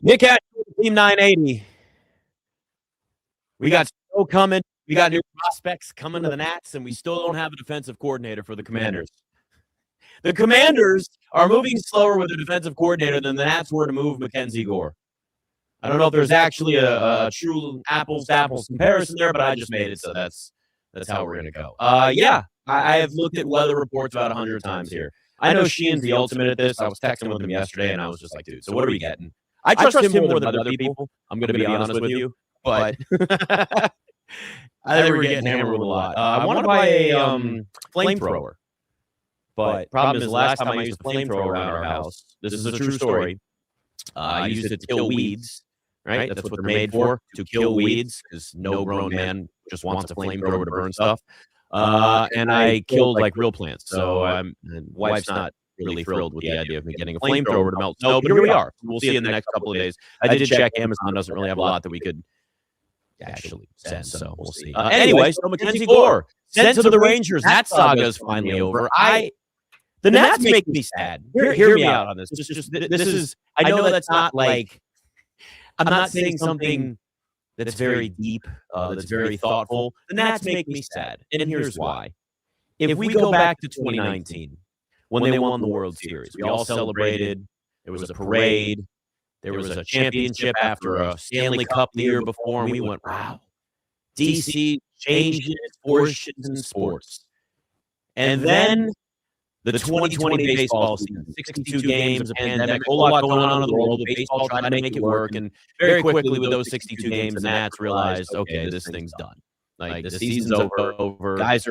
Nick Ashton, Team 980. We got snow coming. We got new prospects coming to the Nats, and we still don't have a defensive coordinator for the Commanders. The Commanders are moving slower with a defensive coordinator than the Nats were to move Mackenzie Gore. I don't know if there's actually a true apples-to-apples comparison there, but I just made it, so that's how we're going to go. Yeah, I have looked at weather reports about 100 times here. I know Sheehan's the ultimate at this. I was texting with him yesterday, and I was just like, dude, so what are we getting? I trust him more than other people. I'm going to be honest with you, but I think we're getting hammered with a lot. I want to buy a flamethrower, but problem is the last time I used a flamethrower around our house, this is a true story, I used it to kill weeds, right? That's what they're made for, to kill weeds, because no grown man just wants a flamethrower to burn stuff. And I killed like real plants, so wife's not really thrilled with the idea of me getting a flamethrower to melt snow, but here we are. We'll see in the next couple of days. I did check. Amazon doesn't really have a lot that we could actually send, so we'll see. Anyway, so Mackenzie Gore sent to the Rangers. That saga is finally over. The Nats make me sad. Hear me out on this. This is. I know that's not like. I'm not saying something that's very deep, that's very thoughtful. The Nats make me sad, and here's why. If we go back to 2019, when they won the World Series, we all celebrated. There was a parade. There was a championship after a Stanley Cup the year before, and we went, wow, DC changed its fortunes in sports. And then the 2020 baseball season, 62 games, a pandemic, a whole lot going on in the world, but baseball tried to make it work. And very quickly with those 62 games, the Nats realized, okay, this thing's done. Like, the season's over. Guys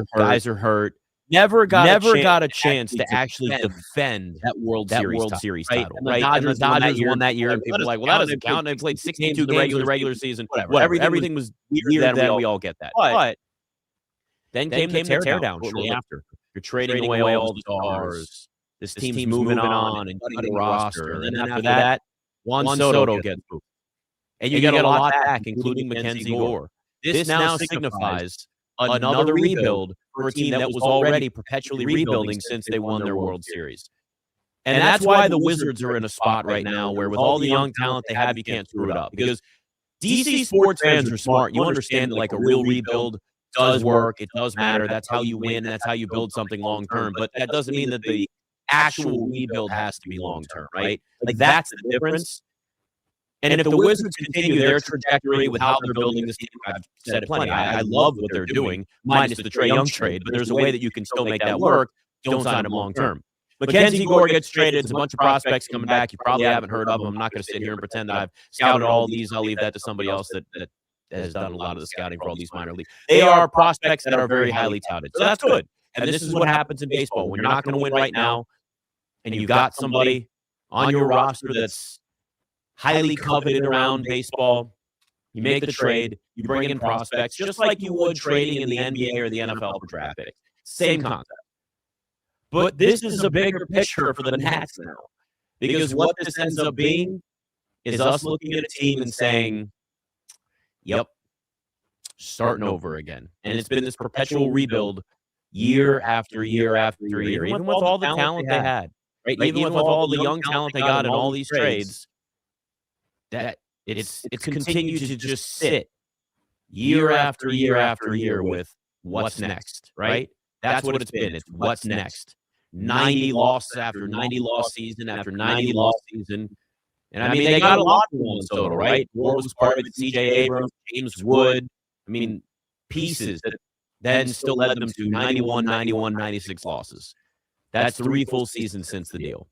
are hurt. Never got a chance to actually defend that World Series title, right? And the Dodgers won that year, and people were like, well, that doesn't count. They played 62 games in the regular season. Whatever. Everything was weird then. We all get that. But then came the teardown shortly after. You're trading away all the stars. This team's moving on and cutting the roster. And then after that, Juan Soto gets moved. And you get a lot back, including Mackenzie Gore. This now signifies another rebuild for a team that was already perpetually rebuilding since they won their World Series. And that's why the Wizards are in a spot right now where with all the young talent they have, you can't screw it up. Because DC sports fans are smart. You understand that like a real rebuild does work. It does matter. That's how you win. That's how you build something long term. But that doesn't mean that the actual rebuild has to be long term, right? Like that's the difference. And if the Wizards continue their trajectory with how they're building this team, I've said it plenty. I love what they're doing, minus the Trae Young trade, but there's a way that you can still make that work. Don't sign him long term. Mackenzie Gore gets traded. It's a bunch of prospects coming back. You probably haven't heard of them. I'm not going to sit here and pretend that I've scouted all these. I'll leave that to somebody else that has done a lot of the scouting for all these minor leagues. They are prospects that are very highly touted. So that's good. And this is what happens in baseball. When you're not going to win right now, and you've got somebody on your roster that's highly coveted around baseball, you make the trade, you bring in prospects, just like you would trading in the NBA or the NFL for draft picks. Same concept. But this is a bigger picture for the Nats now. Because what this ends up being is us looking at a team and saying, yep, starting over again. And it's been this perpetual rebuild year after year after year, even with all the talent they had, right? Even with all the young talent they got in all these trades, that it's continued to just sit year after year after year with what's next, right? That's what it's been. It's what's next. 90 losses after 90 loss season after 90 loss season. And I mean, they got a lot from Juan Soto, right? Gore was part of it, CJ Abrams, James Wood. I mean, pieces that then still led them to 91, 91, 96 losses. That's 3 full seasons since the deal.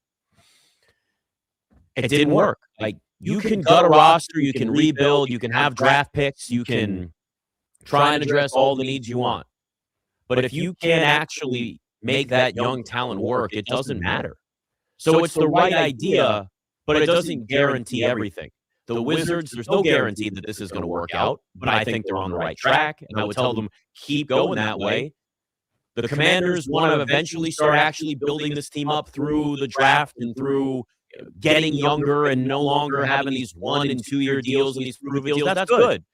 It didn't work. Like, you can gut a roster, you can rebuild, you can have draft picks, you can try and address all the needs you want. But if you can't actually make that young talent work, it doesn't matter. So it's the right idea, but it doesn't guarantee everything. The Wizards, there's no guarantee that this is going to work out, but I think they're on the right track, and I would tell them keep going that way. The Commanders want to eventually start actually building this team up through the draft and through getting younger and no longer having these 1 and 2 year deals and these proven deals. That's good.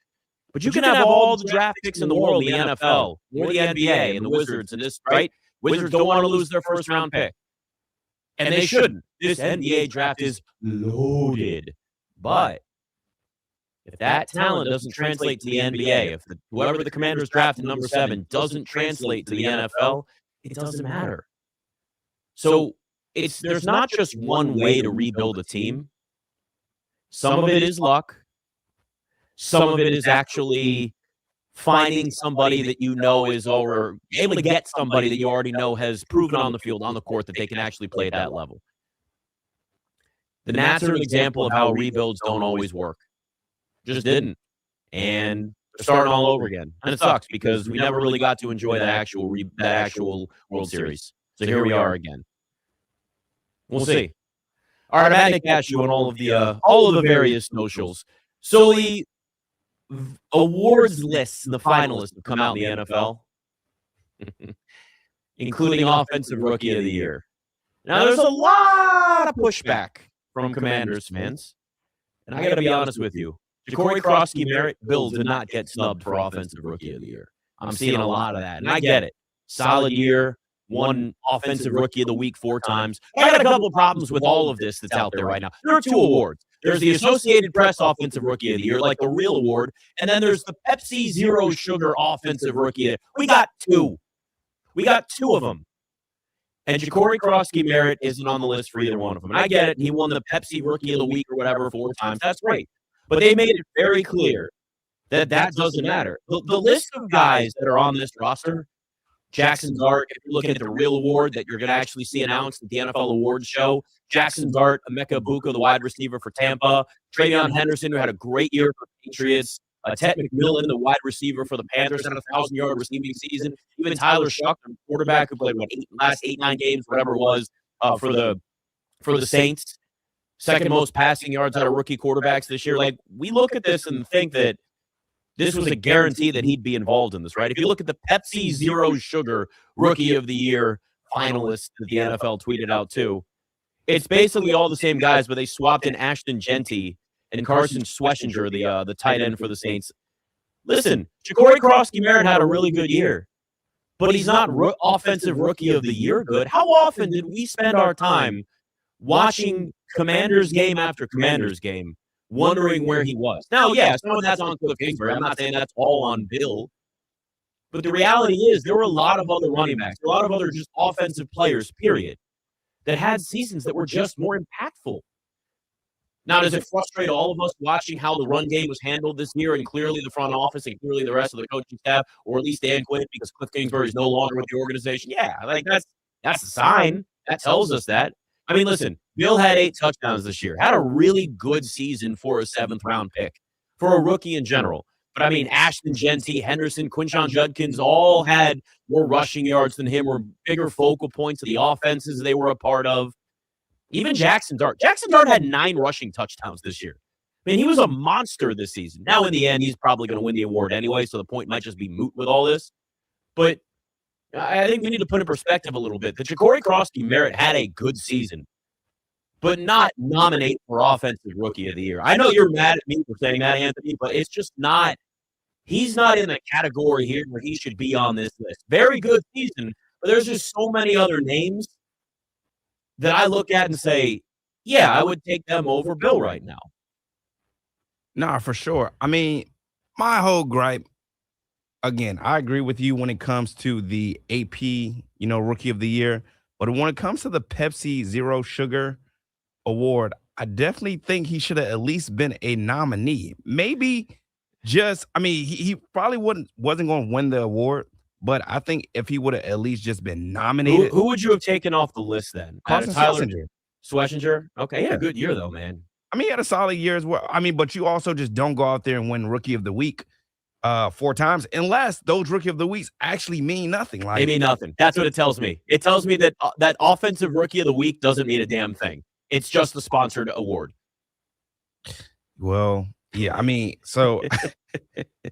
But you can have all the draft picks in the world, the NFL, or the NBA, and the Wizards, and this, right? Wizards don't want to lose their first round pick. And they shouldn't. This NBA draft is loaded. But if that talent doesn't translate to the NBA, if whoever the Commanders drafted number 7 doesn't translate to the NFL, it doesn't matter. So there's not just one way to rebuild a team. Some of it is luck. Some of it is actually finding somebody that you know is or able to get somebody that you already know has proven on the field, on the court, that they can actually play at that level. The Nats are an example of how rebuilds don't always work. Just didn't. And they're starting all over again. And it sucks because we never really got to enjoy that actual World Series. So here we are again. We'll see. All right, I'm at Nick Cashew on all of the various socials. So the awards lists, the finalists have come out in the NFL, including Offensive Rookie of the Year. Now, there's a lot of pushback from Commanders fans, and I got to be honest with you. Ja'Cory Crosby-Merritt, Bill did not get snubbed for Offensive Rookie of the Year. I'm seeing a lot of that, and I get it. Solid year, won Offensive Rookie of the Week 4 times. I got a couple of problems with all of this that's out there right now. There are 2 awards. There's the Associated Press Offensive Rookie of the Year, like the real award, and then there's the Pepsi Zero Sugar Offensive Rookie of the Year. We got 2. We got 2 of them. And Ja'Cory Crosby-Merritt isn't on the list for either one of them. And I get it. He won the Pepsi Rookie of the Week or whatever 4 times. That's great. But they made it very clear that doesn't matter. The list of guys that are on this roster, Jackson Dart, if you're looking at the real award that you're going to actually see announced at the NFL Awards show, Jackson Dart, Emeka Buka, the wide receiver for Tampa, Travion Henderson, who had a great year for the Patriots, Ted McMillan, the wide receiver for the Panthers, had a 1,000-yard receiving season. Even Tyler Shuck, the quarterback who played last 8-9 games, whatever it was, for the Saints. Second most passing yards out of rookie quarterbacks this year. Like, we look at this and think that this was a guarantee that he'd be involved in this, right? If you look at the Pepsi Zero Sugar Rookie of the Year finalists that the NFL tweeted out too, it's basically all the same guys, but they swapped in Ashton Genty and Carson Schwessinger, the tight end for the Saints. Listen, Ja'Cory Crosby-Merritt had a really good year, but he's not Offensive Rookie of the Year good. How often did we spend our time watching Commanders game after Commanders game, wondering where he was? Now, yeah, some of that's on Cliff Kingsbury. I'm not saying that's all on Bill. But the reality is there were a lot of other running backs, a lot of other just offensive players, period, that had seasons that were just more impactful. Now, does it frustrate all of us watching how the run game was handled this year, and clearly the front office and clearly the rest of the coaching staff, or at least Dan Quinn, because Cliff Kingsbury is no longer with the organization? Yeah, like that's a sign. That tells us that. I mean, listen, Bill had 8 touchdowns this year, had a really good season for a 7th-round pick, for a rookie in general. But, I mean, Ashton Genty, Henderson, Quinshon Judkins all had more rushing yards than him, were bigger focal points of the offenses they were a part of. Even Jackson Dart. Jackson Dart had 9 rushing touchdowns this year. I mean, he was a monster this season. Now, in the end, he's probably going to win the award anyway, so the point might just be moot with all this. But I think we need to put in perspective a little bit. The Ja'Cory Crosby-Merritt had a good season, but not nominate for Offensive Rookie of the Year. I know you're mad at me for saying that, Anthony, but it's just not. He's not in the category here where he should be on this list. Very good season, but there's just so many other names that I look at and say, yeah, I would take them over Bill right now. Nah, for sure. I mean, my whole gripe, again, I agree with you when it comes to the AP, Rookie of the Year. But when it comes to the Pepsi Zero Sugar Award, I definitely think he should have at least been a nominee. Maybe he probably wasn't going to win the award, but I think if he would have at least just been nominated. Who would you have taken off the list then? Carson Schwessinger? Okay, he had a good year though, man. I mean, he had a solid year as well. I mean, but you also just don't go out there and win Rookie of the Week 4 times unless those Rookie of the Weeks actually mean nothing. They mean nothing. That's what it tells me. It tells me that that Offensive Rookie of the Week doesn't mean a damn thing. It's just the sponsored award. Well, yeah, I mean, so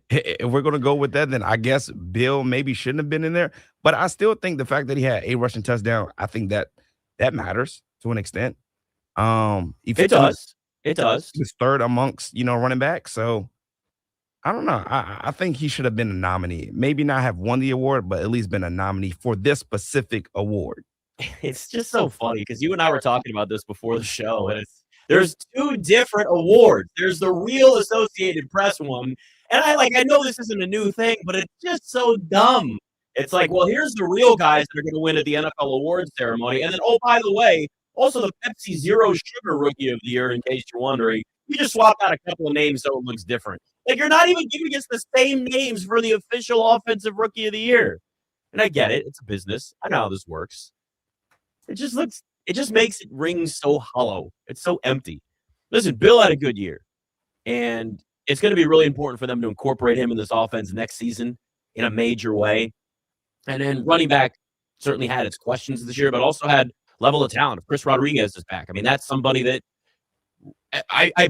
if we're going to go with that, then I guess Bill maybe shouldn't have been in there. But I still think the fact that he had a rushing touchdown, I think that matters to an extent. It does. He's third amongst, running backs. So I don't know. I think he should have been a nominee. Maybe not have won the award, but at least been a nominee for this specific award. It's just so funny because you and I were talking about this before the show, and There's two different awards. There's the real Associated Press one, and I know this isn't a new thing, but it's just so dumb. It's like, well, here's the real guys that are going to win at the NFL awards ceremony, and then, oh, by the way, also the Pepsi Zero Sugar Rookie of the Year, in case you're wondering. You just swapped out a couple of names so it looks different. Like, you're not even giving us the same names for the official Offensive Rookie of the Year. And I get it. It's a business. I know how this works. It just makes it ring so hollow. It's so empty. Listen, Bill had a good year, and it's going to be really important for them to incorporate him in this offense next season in a major way. And then running back certainly had its questions this year, but also had level of talent. If Chris Rodriguez is back, I mean, that's somebody that I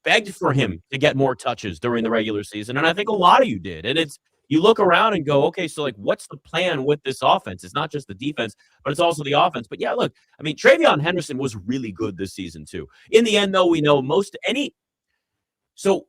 begged for him to get more touches during the regular season, and I think a lot of you did. And you look around and go, okay, so like, what's the plan with this offense? It's not just the defense, but it's also the offense. But yeah, look, I mean, Travion Henderson was really good this season too. In the end, though, we know so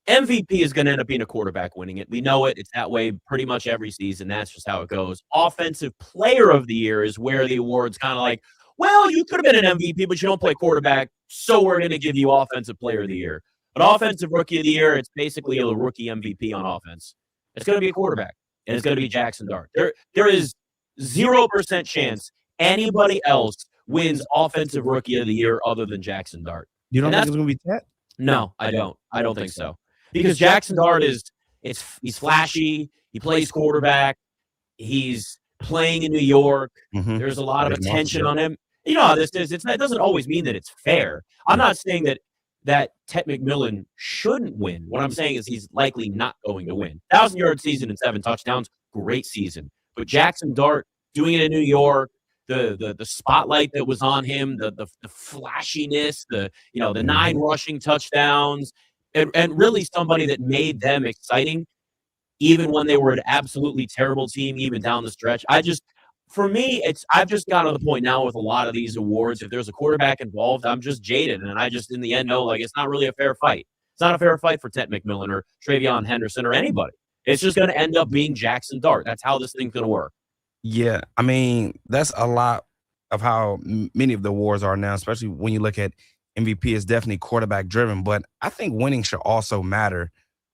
MVP is going to end up being a quarterback winning it. We know it. It's that way pretty much every season. That's just how it goes. Offensive Player of the Year is where the award's kind of like, well, you could have been an MVP, but you don't play quarterback, so we're going to give you Offensive Player of the Year. But Offensive Rookie of the Year, it's basically a rookie MVP on offense. It's going to be a quarterback, and it's going to be Jackson Dart. There is 0% chance anybody else wins Offensive Rookie of the Year other than Jackson Dart. You don't think it's going to be Tet? No, I don't. I don't think so. Because Jackson Dart he's flashy. He plays quarterback. He's playing in New York. Mm-hmm. There's a lot of attention on him. You know how this is. It doesn't always mean that it's fair. I'm not saying that Tet McMillan shouldn't win. What I'm saying is he's likely not going to win. 1,000-yard season and 7 touchdowns, great season. But Jackson Dart doing it in New York, the spotlight that was on him, the flashiness, the 9 rushing touchdowns, and really somebody that made them exciting, even when they were an absolutely terrible team, even down the stretch. For me, I've just gotten to the point now with a lot of these awards. If there's a quarterback involved, I'm just jaded, and I just in the end know like it's not really a fair fight. It's not a fair fight for Tet McMillan or Travion Henderson or anybody. It's just going to end up being Jackson Dart. That's how this thing's going to work. Yeah, I mean, that's a lot of how many of the awards are now, especially when you look at MVP is definitely quarterback driven, but I think winning should also matter.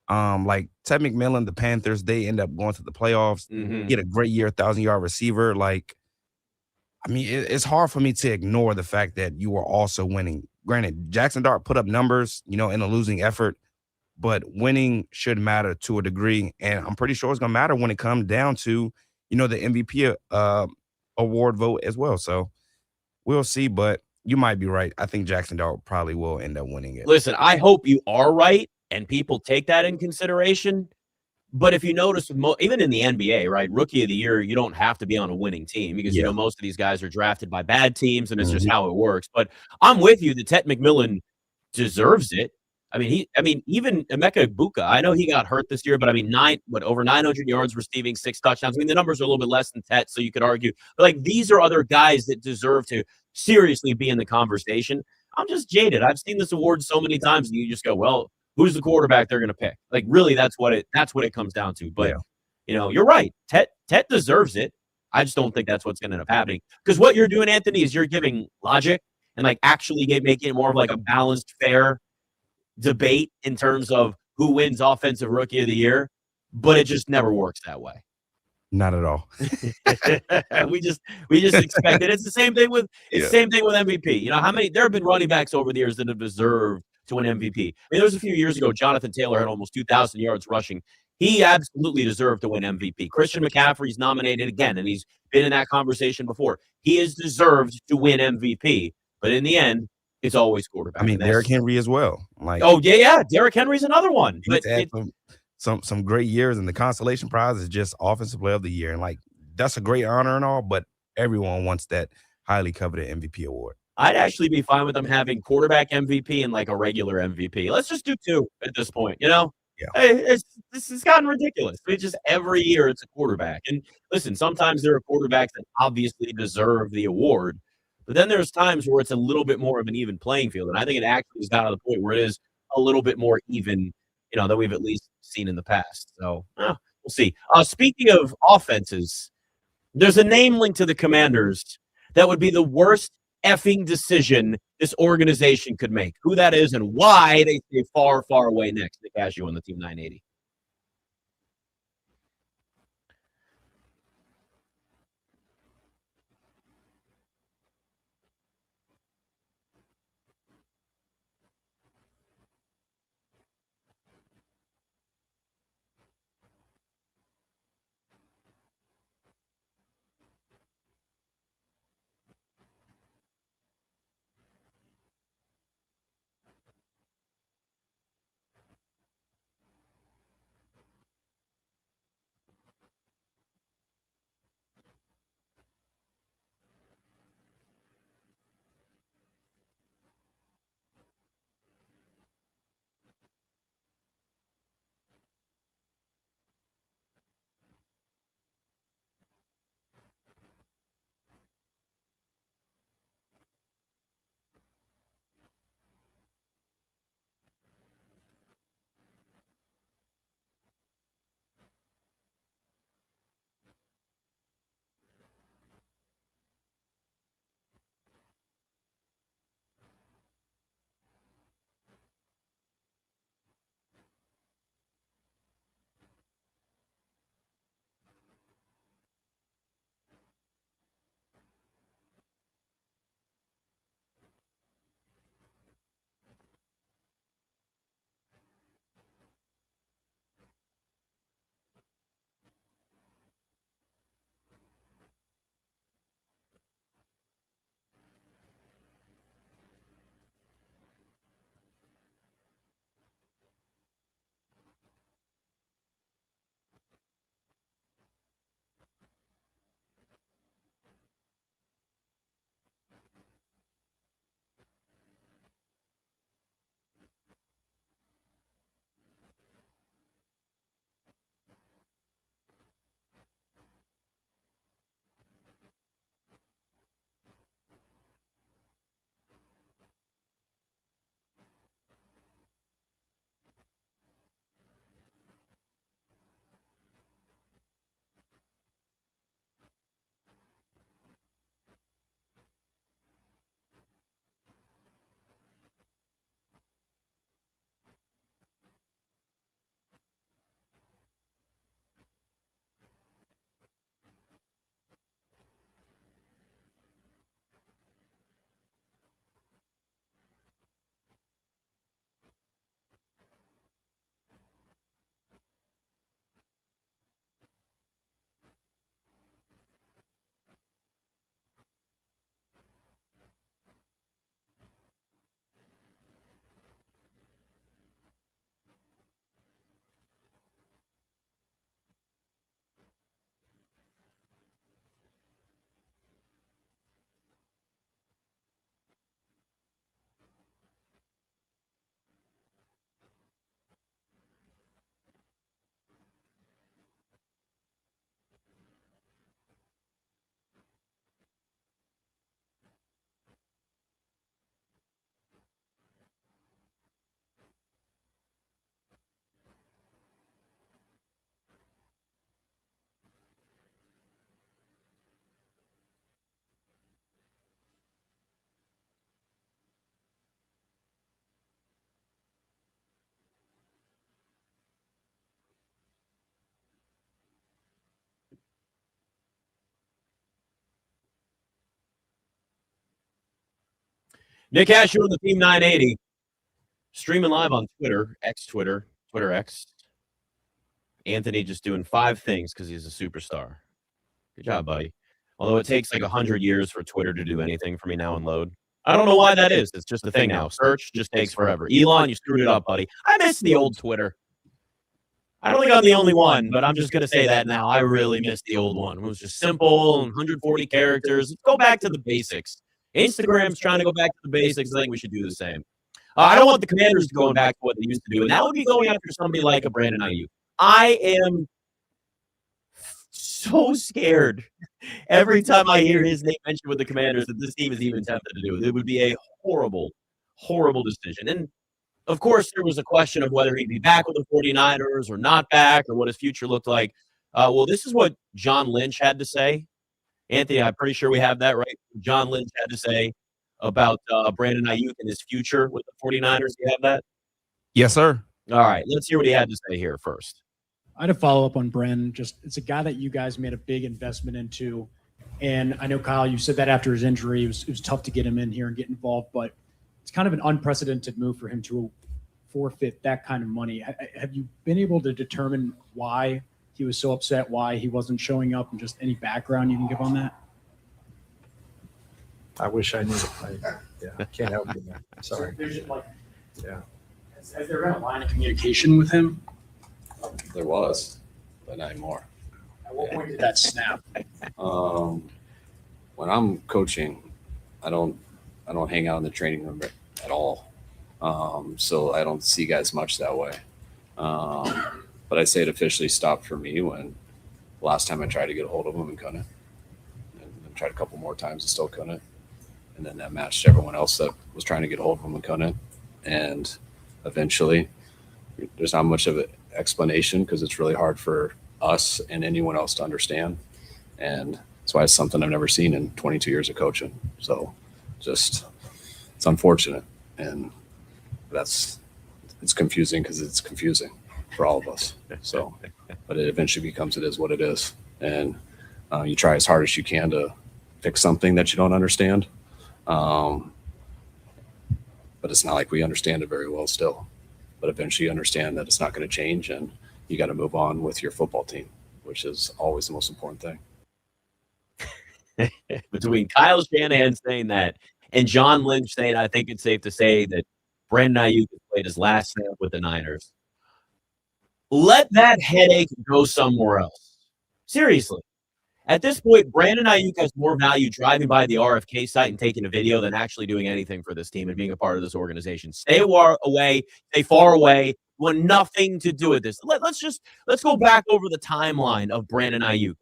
Like Ted McMillan, the Panthers, they end up going to the playoffs. Mm-hmm. He had a great year, 1,000-yard receiver. Like, I mean, it's hard for me to ignore the fact that you were also winning. Granted, Jackson Dart put up numbers, in a losing effort, but winning should matter to a degree. And I'm pretty sure it's going to matter when it comes down to, the MVP award vote as well. So we'll see, but you might be right. I think Jackson Dart probably will end up winning it. Listen, I hope you are right and people take that in consideration. But if you notice, even in the NBA, right, Rookie of the Year, you don't have to be on a winning team because, most of these guys are drafted by bad teams, and it's just how it works. But I'm with you that Tet McMillan deserves it. I mean, even Emeka Egbuka, I know he got hurt this year, but I mean, over 900 yards receiving, 6 touchdowns. I mean, the numbers are a little bit less than Tet, so you could argue. But, like, these are other guys that deserve to seriously be in the conversation. I'm just jaded. I've seen this award so many times, and you just go, well, who's the quarterback they're going to pick? Like, really, that's what it comes down to. But, you're right. Tet deserves it. I just don't think that's what's going to end up happening. Because what you're doing, Anthony, is you're giving logic and, like, actually making it more of, like, a balanced, fair debate in terms of who wins Offensive Rookie of the Year, but it just never works that way. Not at all. we just expect it. It's the same thing with MVP. How many there have been running backs over the years that have deserved to win MVP. I mean, there was a few years ago, Jonathan Taylor had almost 2,000 yards rushing. He absolutely deserved to win MVP. Christian McCaffrey's nominated again, and he's been in that conversation before. He is deserved to win MVP, but in the end, it's always quarterback. I mean, Derrick Henry as well. Like, oh yeah, Derrick Henry's another one. But some great years, and the consolation prize is just Offensive Player of the Year, and like that's a great honor and all, but everyone wants that highly coveted MVP award. I'd actually be fine with them having quarterback MVP and like a regular MVP. Let's just do 2 at this point. Yeah. Hey, this has gotten ridiculous. It's just every year it's a quarterback. And listen, sometimes there are quarterbacks that obviously deserve the award, but then there's times where it's a little bit more of an even playing field. And I think it actually has gotten to the point where it is a little bit more even, than we've at least seen in the past. So we'll see. Speaking of offenses, there's a name linked to the Commanders that would be the worst effing decision this organization could make. Who that is and why they stay far, far away next to Cashew on the Team 980. Nick Asher on the Team 980, streaming live on Twitter, Twitter X. Anthony just doing 5 things because he's a superstar. Good job, buddy. Although it takes like 100 years for Twitter to do anything for me now and load. I don't know why that is. It's just a thing now. Search just takes forever. Elon, you screwed it up, buddy. I miss the old Twitter. I don't think I'm the only one, but I'm just going to say that now. I really miss the old one. It was just simple, 140 characters. Let's go back to the basics. Instagram's trying to go back to the basics. I think we should do the same. I don't want the Commanders going back to what they used to do, and that would be going after somebody like a Brandon Ayuk. I am so scared every time I hear his name mentioned with the Commanders that this team is even tempted to do it. It would be a horrible, horrible decision. And of course, there was a question of whether he'd be back with the 49ers or not back or what his future looked like. Well, this is what John Lynch had to say. Anthony, I'm pretty sure we have that right. John Lynch had to say, about Brandon Ayuk and his future with the 49ers? You have that? Yes, sir. All right, let's hear what he had to say here first. I had a follow up on Brandon. Just it's a guy that you guys made a big investment into, and I know Kyle, you said that after his injury, it was tough to get him in here and get involved, but it's kind of an unprecedented move for him to forfeit that kind of money. Have you been able to determine why he was so upset, why he wasn't showing up, and just any background you can give on that? I wish I knew. I can't help you, man. Sorry. Yeah. Has there been a line of communication with him? There was, but not anymore. At what point did that snap? When I'm coaching, I don't hang out in the training room at all. So I don't see guys much that way. But I say it officially stopped for me when last time I tried to get a hold of him and couldn't. And then tried a couple more times and still couldn't. And then that matched everyone else that was trying to get a hold of him and couldn't. And eventually, there's not much of an explanation because it's really hard for us and anyone else to understand. And that's why it's something I've never seen in 22 years of coaching. So just, it's unfortunate. And it's confusing because it's confusing for all of us. So, but it eventually becomes, it is what it is. And you try as hard as you can to fix something that you don't understand. But it's not like we understand it very well still. But eventually you understand that it's not going to change and you got to move on with your football team, which is always the most important thing. Between Kyle Shanahan saying that and John Lynch saying, I think it's safe to say that Brandon Ayuk has played his last snap with the Niners. Let that headache go somewhere else. Seriously. At this point, Brandon Ayuk has more value driving by the RFK site and taking a video than actually doing anything for this team and being a part of this organization. Stay away, stay far away. Want nothing to do with this. Let's go back over the timeline of Brandon Ayuk.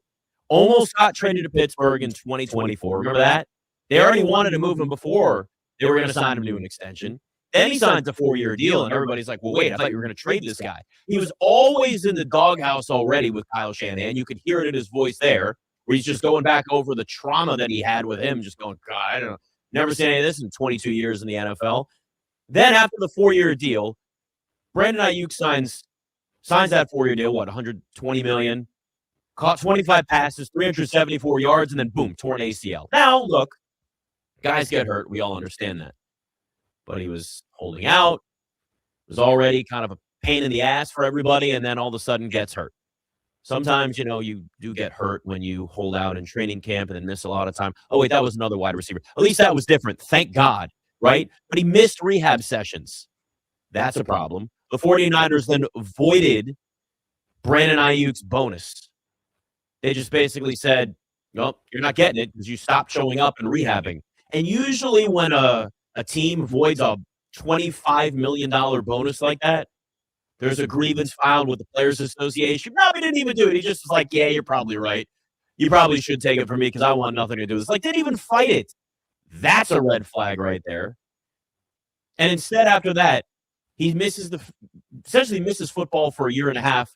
Almost got traded to Pittsburgh in 2024. Remember that? They already wanted to move him before they were going to sign him to an extension. Then he signs a 4-year deal, and everybody's like, well, wait, I thought you were going to trade this guy. He was always in the doghouse already with Kyle Shanahan. You could hear it in his voice there, where he's just going back over the trauma that he had with him, just going, God, I don't know. Never seen any of this in 22 years in the NFL. Then after the 4-year deal, Brandon Ayuk signs that 4-year deal, what, $120 million, caught 25 passes, 374 yards, and then boom, torn ACL. Now, look, guys get hurt. We all understand that. But he was holding out, was already kind of a pain in the ass for everybody, and then all of a sudden gets hurt. Sometimes, you do get hurt when you hold out in training camp and then miss a lot of time. Oh, wait, that was another wide receiver. At least that was different. Thank God, right? But he missed rehab sessions. That's a problem. The 49ers then voided Brandon Ayuk's bonus. They just basically said, well, you're not getting it because you stopped showing up and rehabbing. And usually when a team voids a $25 million bonus like that, there's a grievance filed with the Players Association. Probably didn't even do it. He just was like, yeah, you're probably right. You probably should take it from me because I want nothing to do with this. Like, didn't even fight it. That's a red flag right there. And instead, after that, he essentially misses football for a year and a half,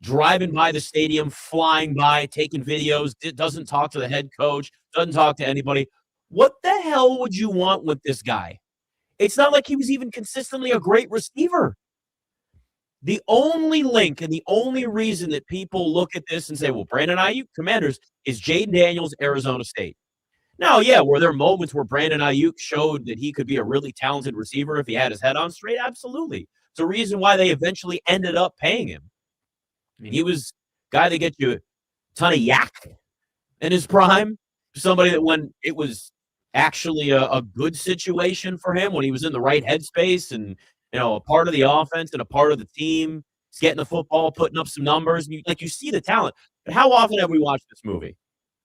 driving by the stadium, flying by, taking videos, doesn't talk to the head coach, doesn't talk to anybody. What the hell would you want with this guy? It's not like he was even consistently a great receiver. The only link and the only reason that people look at this and say, well, Brandon Ayuk, Commanders, is Jaden Daniels, Arizona State. Now, yeah, were there moments where Brandon Ayuk showed that he could be a really talented receiver if he had his head on straight? Absolutely. It's a reason why they eventually ended up paying him. I mean, he was a guy that gets you a ton of yak in his prime. Somebody that when it was actually a good situation for him, when he was in the right headspace and, a part of the offense and a part of the team, he's getting the football, putting up some numbers. And you see the talent. But how often have we watched this movie?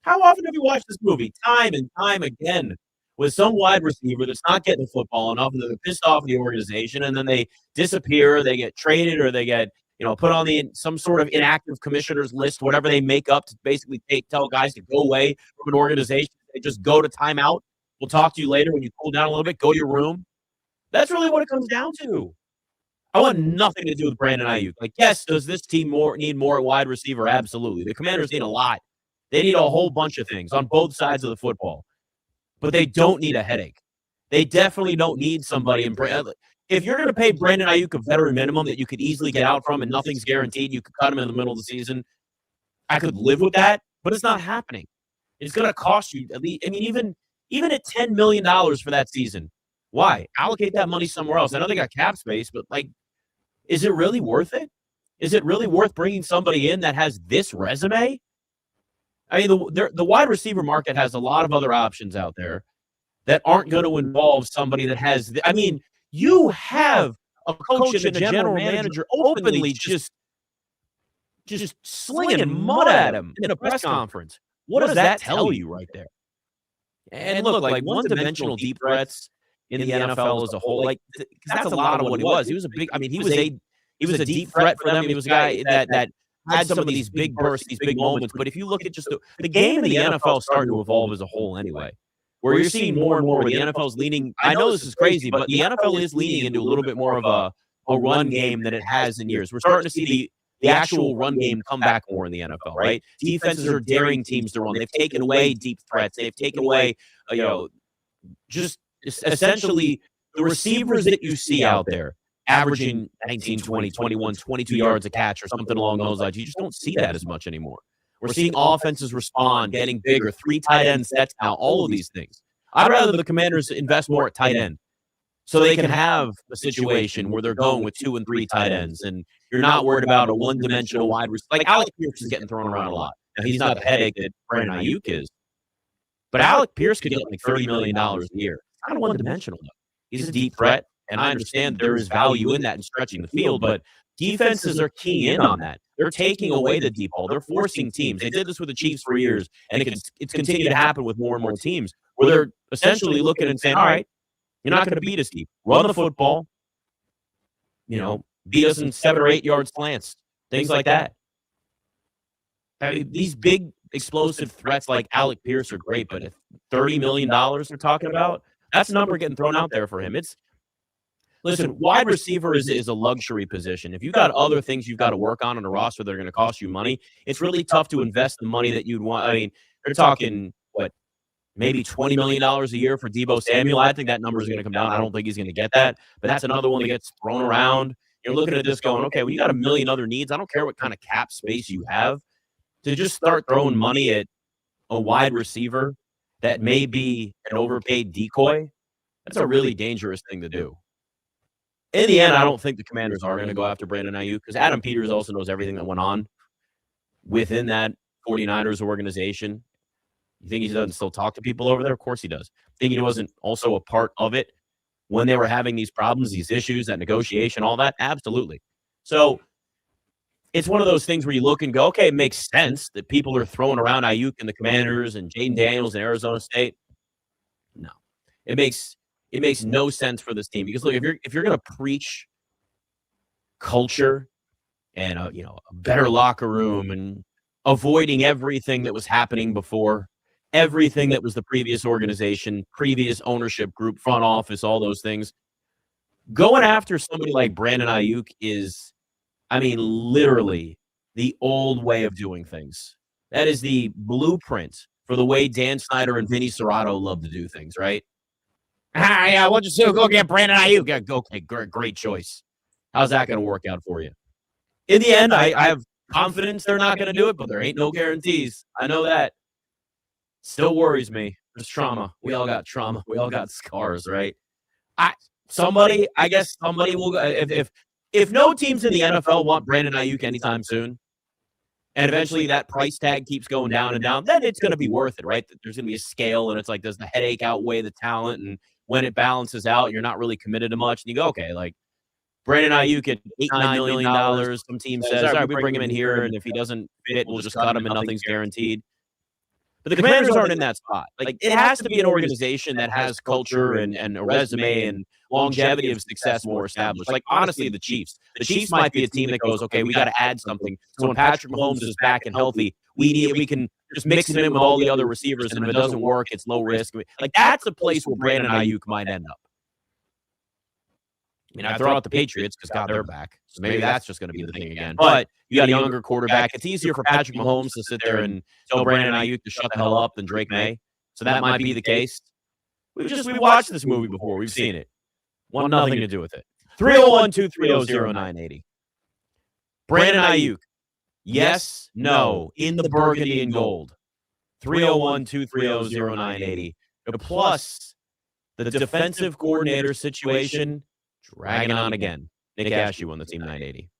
How often have we watched this movie? Time and time again with some wide receiver that's not getting the football enough and they're pissed off at the organization and then they disappear, they get traded or they get, put on some sort of inactive commissioners list, whatever they make up to basically tell guys to go away from an organization. They just go to timeout. We'll talk to you later when you cool down a little bit, go to your room. That's really what it comes down to. I want nothing to do with Brandon Ayuk. Like, yes, does this team need more wide receiver? Absolutely. The Commanders need a lot. They need a whole bunch of things on both sides of the football. But they don't need a headache. They definitely don't need somebody. If you're going to pay Brandon Ayuk a veteran minimum that you could easily get out from and nothing's guaranteed, you could cut him in the middle of the season, I could live with that, but it's not happening. It's going to cost you at least, I mean, even at $10 million for that season, why? Allocate that money somewhere else. I know they got cap space, but like, is it really worth it? Is it really worth bringing somebody in that has this resume? I mean, the wide receiver market has a lot of other options out there that aren't going to involve somebody that has, I mean, you have a coach and a general manager openly just slinging mud at him in a press conference. What does that tell you right there? And look, like one-dimensional deep threats in the NFL as a whole, like that's a lot of what he was. He was a big, I mean, he was a deep threat for them. He was a guy that had some of these big bursts, these big moments. But if you look at just the game in the NFL is starting to evolve as a whole anyway, where you're seeing more and more where the NFL is leaning. I know this is crazy, but the NFL is leaning into a little bit more of a run game than it has in years. We're starting to see the actual run game come back more in the NFL, right? Defenses are daring teams to run. They've taken away deep threats. They've taken away, just essentially the receivers that you see out there averaging 19, 20, 21, 22 yards a catch or something along those lines. You just don't see that as much anymore. We're seeing offenses respond, getting bigger, 3 tight end sets now, all of these things. I'd rather the Commanders invest more at tight end so they can have a situation where they're going with 2 and 3 tight ends, and you're not worried about a one-dimensional wide receiver. Like Alec Pierce is getting thrown around a lot. Now, he's not the headache that Brandon Ayuk is, but Alec Pierce could get like $30 million a year. It's not one-dimensional, though. He's a deep threat, and I understand there is value in that in stretching the field, but defenses are keying in on that. They're taking away the deep ball. They're forcing teams. They did this with the Chiefs for years, and it's continued to happen with more and more teams where they're essentially looking and saying, all right, you're not going to beat us deep. Run the football, beat us in 7 or 8 yard slants, things like that. I mean, these big explosive threats like Alec Pierce are great, but if $30 million they're talking about, that's a number getting thrown out there for him. Listen, wide receiver is a luxury position. If you've got other things you've got to work on a roster that are going to cost you money, it's really tough to invest the money that you'd want. I mean, they're talking, maybe $20 million a year for Deebo Samuel. I think that number is going to come down. I don't think he's going to get that, but that's another one that gets thrown around. You're looking at this going, okay, well, you got a million other needs. I don't care what kind of cap space you have. To just start throwing money at a wide receiver that may be an overpaid decoy, that's a really dangerous thing to do. In the end, I don't think the Commanders are going to go after Brandon Ayuk because Adam Peters also knows everything that went on within that 49ers organization. You think he doesn't still talk to people over there? Of course he does. Think he wasn't also a part of it when they were having these problems, these issues, that negotiation, all that? Absolutely. So it's one of those things where you look and go, okay, it makes sense that people are throwing around Ayuk and the Commanders and Jaden Daniels and Arizona State. No. It makes no sense for this team because look, if you're going to preach culture and a better locker room and avoiding everything that was happening before, everything that was the previous organization, previous ownership group, front office, all those things, going after somebody like Brandon Ayuk is, literally the old way of doing things. That is the blueprint for the way Dan Snyder and Vinny Serrato love to do things, right? Yeah, what'd you do? Go get Brandon Ayuk. Okay, great choice. How's that going to work out for you? In the end, I have confidence they're not going to do it, but there ain't no guarantees. I know that. Still worries me. There's trauma. We all got trauma. We all got scars, right? I guess somebody will. If no teams in the NFL want Brandon Ayuk anytime soon, and eventually that price tag keeps going down and down, then it's going to be worth it, right? There's going to be a scale, and it's like, does the headache outweigh the talent? And when it balances out, you're not really committed to much. And you go, okay, like Brandon Ayuk at $8-9 million. Some team says, all right, we bring him in here, and if he doesn't fit, we'll just cut him, and nothing's guaranteed. But the Commanders aren't in that spot. Like, it has to be an organization that has culture and a resume and longevity of success more established. Like, honestly, the Chiefs. The Chiefs might be a team that goes, okay, we got to add something. So when Patrick Mahomes is back and healthy, we can just mix him in with all the other receivers, and if it doesn't work, it's low risk. Like, that's a place where Brandon Ayuk might end up. I throw out the Patriots because God, they're back. So maybe that's just going to be the thing again. But you got a younger quarterback. It's easier for Patrick Mahomes to sit there and tell Brandon Ayuk to shut the hell up than Drake May. So that might be the case. We watched this movie before. We've seen it. Want nothing to do with it. 301-230-0980. Brandon Ayuk. Yes, no, in the burgundy and gold. 301-230-0980. Plus the defensive coordinator situation dragging on again. Nick Ashew on the Team 980.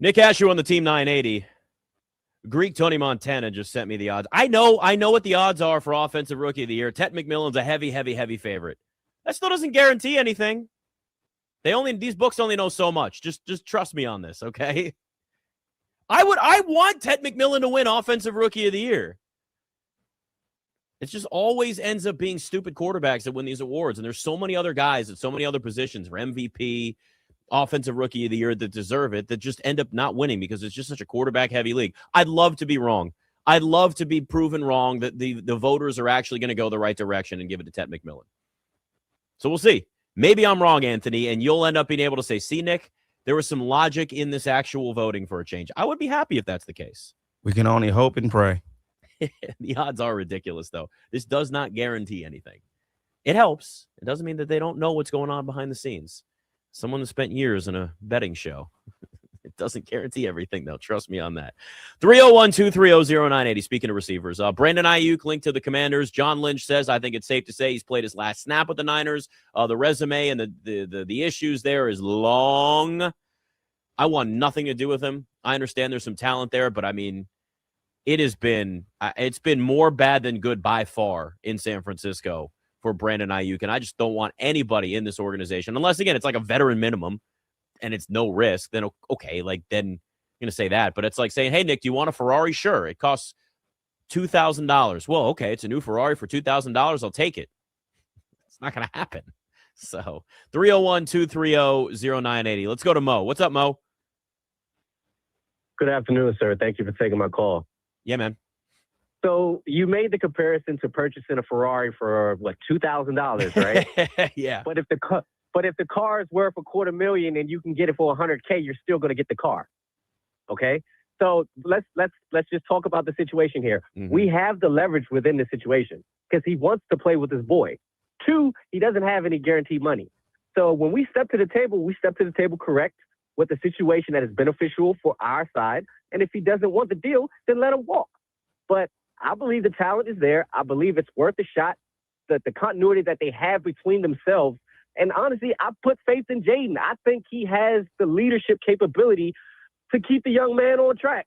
Nick Ashew on the Team 980. Greek Tony Montana just sent me the odds. I know what the odds are for Offensive Rookie of the Year. Ted McMillan's a heavy favorite. That still doesn't guarantee anything. These books only know so much. Just trust me on this, okay? I want Ted McMillan to win Offensive Rookie of the Year. It just always ends up being stupid quarterbacks that win these awards, and there's so many other guys at so many other positions for MVP, Offensive Rookie of the Year that deserve it, that just end up not winning because it's just such a quarterback-heavy league. I'd love to be wrong. I'd love to be proven wrong that the voters are actually going to go the right direction and give it to Ted McMillan. So we'll see. Maybe I'm wrong, Anthony, and you'll end up being able to say, see, Nick, there was some logic in this actual voting for a change. I would be happy if that's the case. We can only hope and pray. The odds are ridiculous, though. This does not guarantee anything. It helps. It doesn't mean that they don't know what's going on behind the scenes. Someone who spent years in a betting show. Doesn't guarantee everything, though. Trust me on that. 301-230-0980. Speaking of receivers, Brandon Ayuk linked to the Commanders. John Lynch says, I think it's safe to say he's played his last snap with the Niners. The resume and the issues there is long. I want nothing to do with him. I understand there's some talent there, but I mean, it's been more bad than good by far in San Francisco for Brandon Ayuk, and I just don't want anybody in this organization, unless, again, it's like a veteran minimum and it's no risk, then okay, like then I'm going to say that. But it's like saying, hey, Nick, do you want a Ferrari? Sure. It costs $2,000. Well, okay, it's a new Ferrari for $2,000. I'll take it. It's not going to happen. So 301-230-0980. Let's go to Mo. What's up, Mo? Good afternoon, sir. Thank you for taking my call. Yeah, man. So you made the comparison to purchasing a Ferrari for what, $2,000, right? Yeah. But if the car is worth $250,000 and you can get it for $100K, you're still going to get the car. Okay. So let's just talk about the situation here. Mm-hmm. We have the leverage within the situation because he wants to play with his boy. 2, he doesn't have any guaranteed money. So when we step to the table correct with a situation that is beneficial for our side. And if he doesn't want the deal, then let him walk. But I believe the talent is there. I believe it's worth a shot. The continuity that they have between themselves. And honestly, I put faith in Jaden. I think he has the leadership capability to keep the young man on track.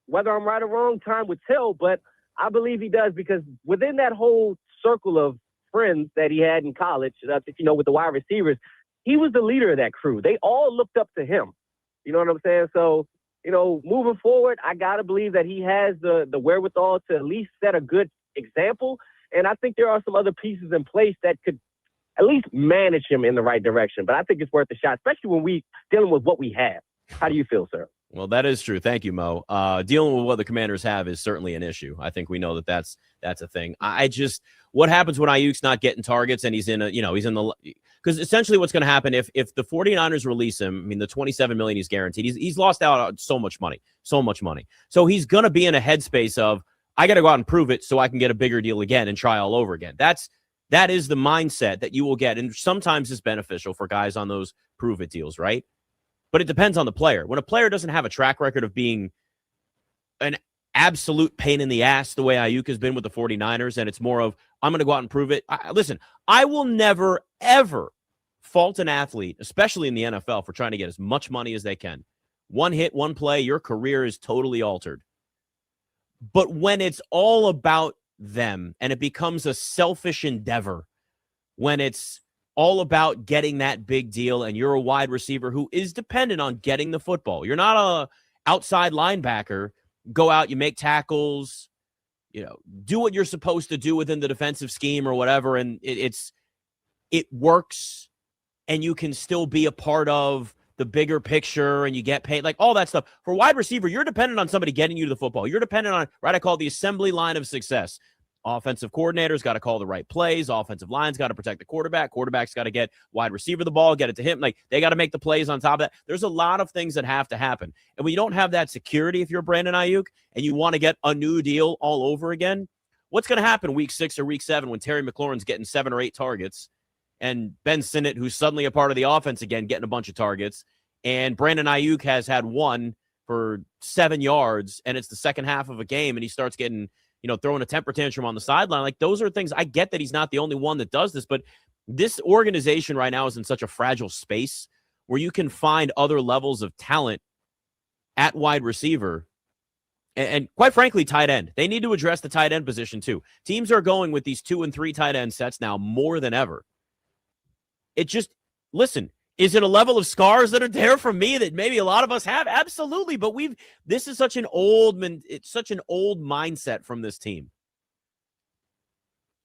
Whether I'm right or wrong, time would tell, but I believe he does because within that whole circle of friends that he had in college, with the wide receivers, he was the leader of that crew. They all looked up to him. You know what I'm saying? So, moving forward, I got to believe that he has the wherewithal to at least set a good example. And I think there are some other pieces in place that could at least manage him in the right direction. But I think it's worth a shot, especially when we dealing with what we have. How do you feel, sir? Well, that is true. Thank you, Mo. Dealing with what the Commanders have is certainly an issue. I think we know that's a thing. What happens when Ayuk's not getting targets and he's in because essentially what's going to happen if the 49ers release him, I mean, the $27 million he's guaranteed, he's lost out on so much money. So he's going to be in a headspace of, I got to go out and prove it so I can get a bigger deal again and try all over again. That is the mindset that you will get. And sometimes it's beneficial for guys on those prove it deals, right? But it depends on the player. When a player doesn't have a track record of being an absolute pain in the ass the way Ayuk has been with the 49ers, and it's more of, I'm going to go out and prove it. Listen, I will never, ever fault an athlete, especially in the NFL, for trying to get as much money as they can. One hit, one play, your career is totally altered. But when it's all about them and it becomes a selfish endeavor, when it's all about getting that big deal and you're a wide receiver who is dependent on getting the football. You're not a outside linebacker. Go out, you make tackles, do what you're supposed to do within the defensive scheme or whatever, and it works, and you can still be a part of the bigger picture, and you get paid, like all that stuff. For wide receiver, you're dependent on somebody getting you to the football. You're dependent on, right, I call it the assembly line of success. Offensive coordinators got to call the right plays. Offensive line's got to protect the quarterback. Quarterback's got to get wide receiver the ball, get it to him. Like, they got to make the plays on top of that. There's a lot of things that have to happen. And when you don't have that security, if you're Brandon Ayuk and you want to get a new deal all over again, what's going to happen week 6 or week 7 when Terry McLaurin's getting 7 or 8 targets and Ben Sinnott, who's suddenly a part of the offense again, getting a bunch of targets, and Brandon Ayuk has had 1 for 7 yards, and it's the second half of a game, and he starts getting throwing a temper tantrum on the sideline. Like, those are things. I get that he's not the only one that does this, but this organization right now is in such a fragile space where you can find other levels of talent at wide receiver and quite frankly, tight end. They need to address the tight end position too. Teams are going with these 2 and 3 tight end sets now more than ever. Listen, is it a level of scars that are there for me that maybe a lot of us have? Absolutely. But this is such an old mindset from this team.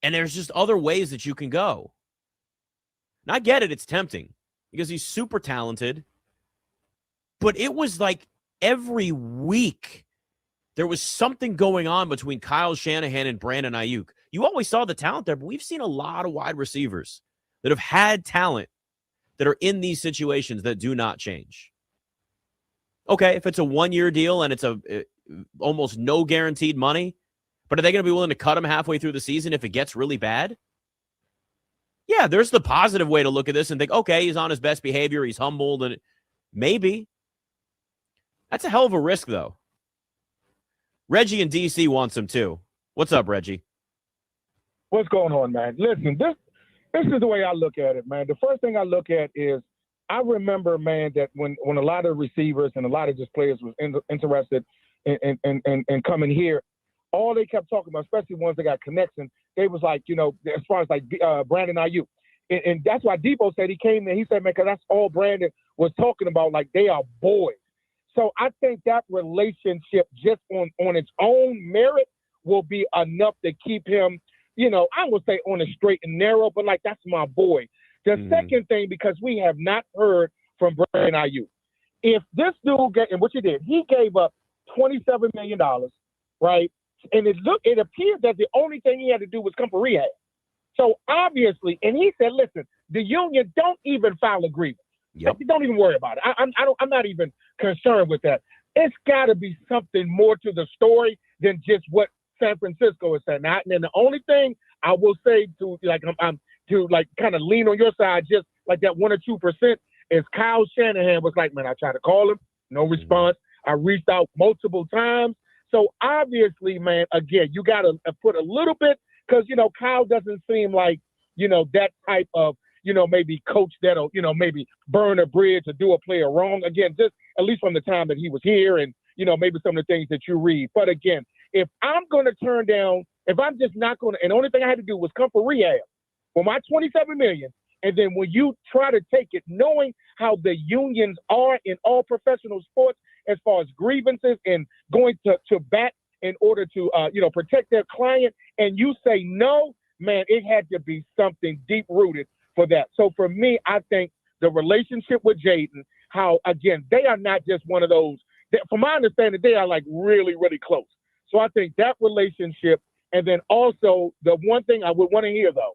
And there's just other ways that you can go. And I get it. It's tempting because he's super talented. But it was like every week there was something going on between Kyle Shanahan and Brandon Ayuk. You always saw the talent there, but we've seen a lot of wide receivers that have had talent that are in these situations that do not change. Okay, if it's a 1-year deal and it's almost no guaranteed money, but are they going to be willing to cut him halfway through the season if it gets really bad? Yeah, there's the positive way to look at this and think, okay, he's on his best behavior, he's humbled, and maybe. That's a hell of a risk, though. Reggie in D.C. wants him, too. What's up, Reggie? What's going on, man? Listen, this is the way I look at it, man. The first thing I look at is I remember, man, that when a lot of receivers and a lot of just players was interested in coming here, all they kept talking about, especially ones that got connections, they was like, you know, as far as like Brandon Ayuk. And that's why Debo said he came there. He said, man, because that's all Brandon was talking about, like they are boys. So I think that relationship just on its own merit will be enough to keep him, you know, I would say on a straight and narrow, but like that's my boy. The second thing, because we have not heard from Brandon Ayuk. If this dude and what you did, he gave up $27 million, right? And it appears that the only thing he had to do was come for rehab. So obviously, and he said, listen, the union don't even file a grievance. Yep. Don't even worry about it. I'm not even concerned with that. It's got to be something more to the story than just what San Francisco is saying. And then the only thing I will say to kind of lean on your side, just like that 1 or 2%, is Kyle Shanahan was like, man, I tried to call him, no response. I reached out multiple times. So obviously, man, again, you got to put a little bit, because, you know, Kyle doesn't seem like, you know, that type of, you know, maybe coach that'll, you know, maybe burn a bridge or do a player wrong. Again, just at least from the time that he was here and, you know, maybe some of the things that you read. But again, if I'm going to turn down, if I'm just not going to, and the only thing I had to do was come for rehab for my $27 million. And then when you try to take it, knowing how the unions are in all professional sports, as far as grievances and going to bat in order to, you know, protect their client, and you say no, man, it had to be something deep rooted for that. So for me, I think the relationship with Jaden, how, again, they are not just one of those, from my understanding, they are like really, really close. So I think that relationship, and then also the one thing I would want to hear though,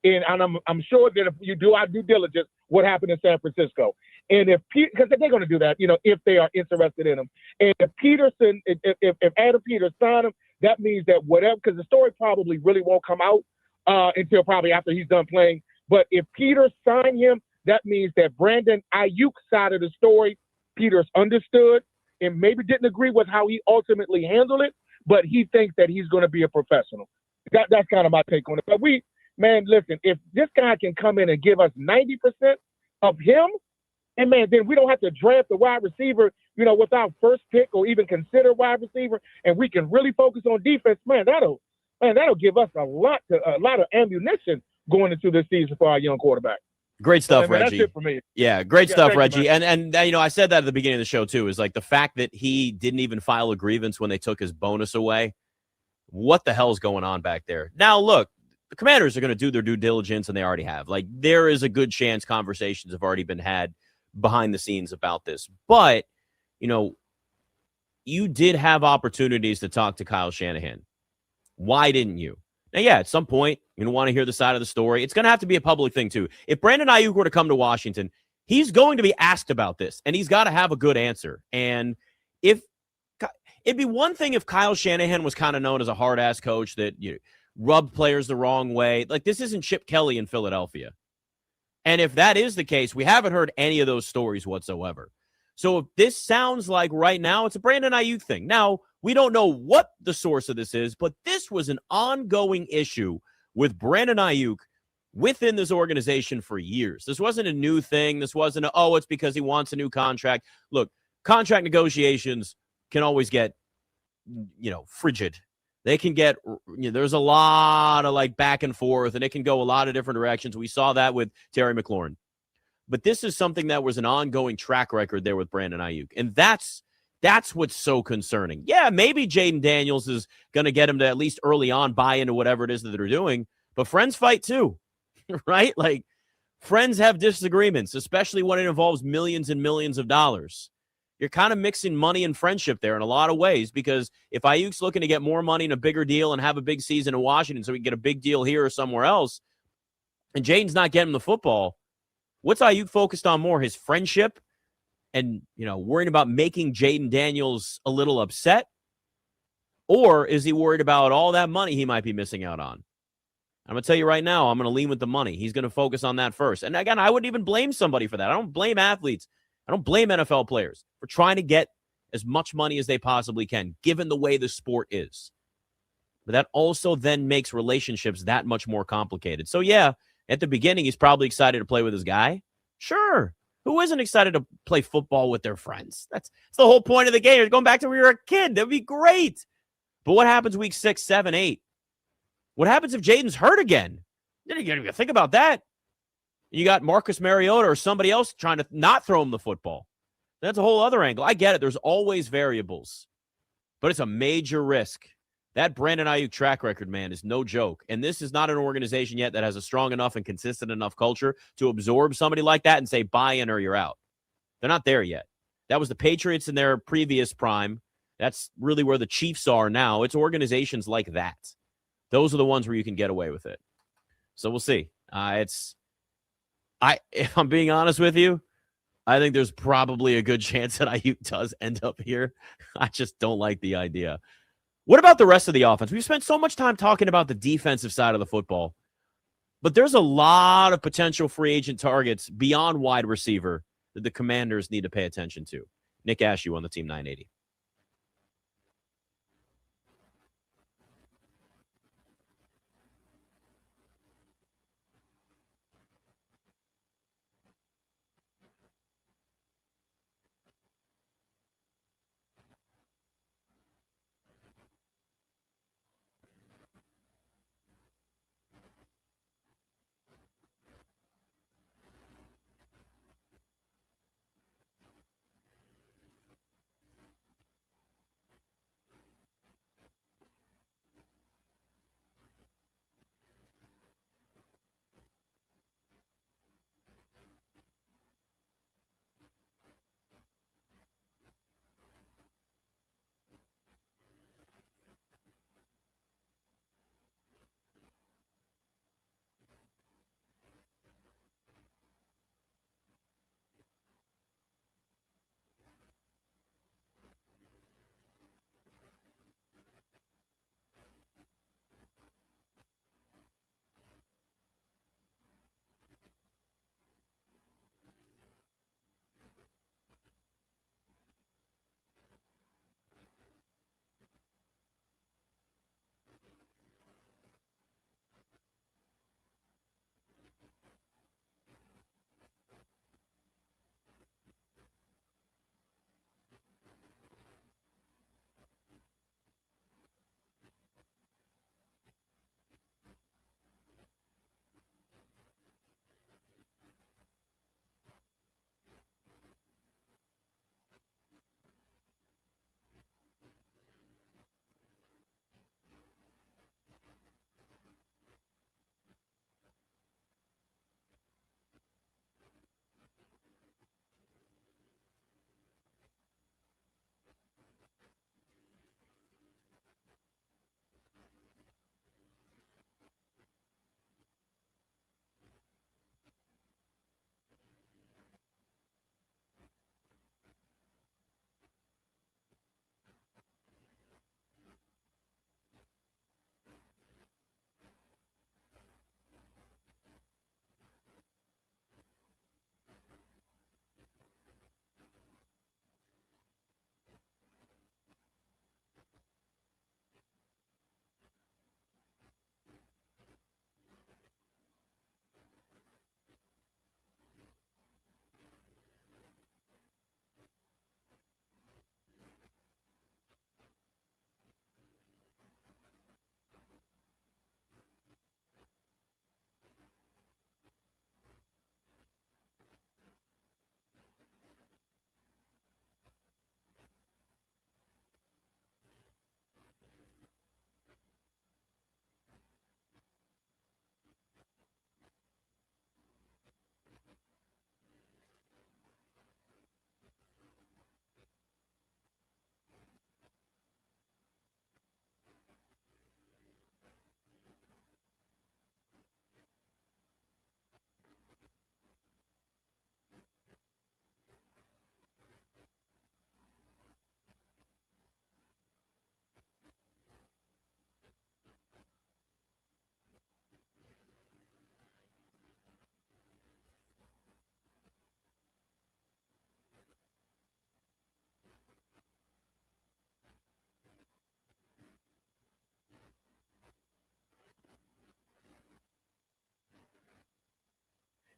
and I'm sure that if you do our due diligence, what happened in San Francisco, and if because they're going to do that, you know, if they are interested in him, and if Peterson, if Adam Peters signed him, that means that whatever, because the story probably really won't come out until probably after he's done playing. But if Peters signed him, that means that Brandon Ayuk's side of the story, Peters understood and maybe didn't agree with how he ultimately handled it, but he thinks that he's going to be a professional. That's kind of my take on it. But man, listen, if this guy can come in and give us 90% of him, and man, then we don't have to draft the wide receiver, you know, with our first pick or even consider wide receiver, and we can really focus on defense, man, that'll give us a lot of ammunition going into this season for our young quarterback. Great stuff, man, Reggie. that's it for me. Yeah, great stuff, Reggie. You, and you know, I said that at the beginning of the show too, is like the fact that he didn't even file a grievance when they took his bonus away. What the hell's going on back there? Now, look, the Commanders are going to do their due diligence, and they already have. Like, there is a good chance conversations have already been had behind the scenes about this. But, you know, you did have opportunities to talk to Kyle Shanahan. Why didn't you? Now, yeah, at some point, you're going to want to hear the side of the story. It's going to have to be a public thing, too. If Brandon Ayuk were to come to Washington, he's going to be asked about this, and he's got to have a good answer. And if it'd be one thing if Kyle Shanahan was kind of known as a hard-ass coach that rubbed players the wrong way. Like, this isn't Chip Kelly in Philadelphia. And if that is the case, we haven't heard any of those stories whatsoever. So if this sounds like right now, it's a Brandon Ayuk thing. Now, we don't know what the source of this is, but this was an ongoing issue with Brandon Ayuk within this organization for years. This wasn't a new thing. This wasn't it's because he wants a new contract. Look, contract negotiations can always get, frigid. They can get, there's a lot of like back and forth, and it can go a lot of different directions. We saw that with Terry McLaurin. But this is something that was an ongoing track record there with Brandon Ayuk. And that's what's so concerning. Yeah, maybe Jaden Daniels is going to get him to at least early on buy into whatever it is that they're doing. But friends fight too, right? Like, friends have disagreements, especially when it involves millions and millions of dollars. You're kind of mixing money and friendship there in a lot of ways, because if Ayuk's looking to get more money and a bigger deal and have a big season in Washington so we can get a big deal here or somewhere else, and Jaden's not getting the football, what's Ayuk focused on more? His friendship and, worrying about making Jaden Daniels a little upset? Or is he worried about all that money he might be missing out on? I'm going to tell you right now, I'm going to lean with the money. He's going to focus on that first. And again, I wouldn't even blame somebody for that. I don't blame athletes. I don't blame NFL players for trying to get as much money as they possibly can, given the way the sport is. But that also then makes relationships that much more complicated. So, yeah, at the beginning, he's probably excited to play with his guy. Sure. Who isn't excited to play football with their friends? That's the whole point of the game. You're going back to when you were a kid. That would be great. But what happens week 6, 7, 8? What happens if Jaden's hurt again? You gotta think about that. You got Marcus Mariota or somebody else trying to not throw him the football. That's a whole other angle. I get it. There's always variables, but it's a major risk. That Brandon Ayuk track record, man, is no joke. And this is not an organization yet that has a strong enough and consistent enough culture to absorb somebody like that and say, buy in or you're out. They're not there yet. That was the Patriots in their previous prime. That's really where the Chiefs are now. It's organizations like that. Those are the ones where you can get away with it. So we'll see. If I'm being honest with you, I think there's probably a good chance that Ayuk does end up here. I just don't like the idea. What about the rest of the offense? We've spent so much time talking about the defensive side of the football, but there's a lot of potential free agent targets beyond wide receiver that the Commanders need to pay attention to. Nick Ashew on the Team 980.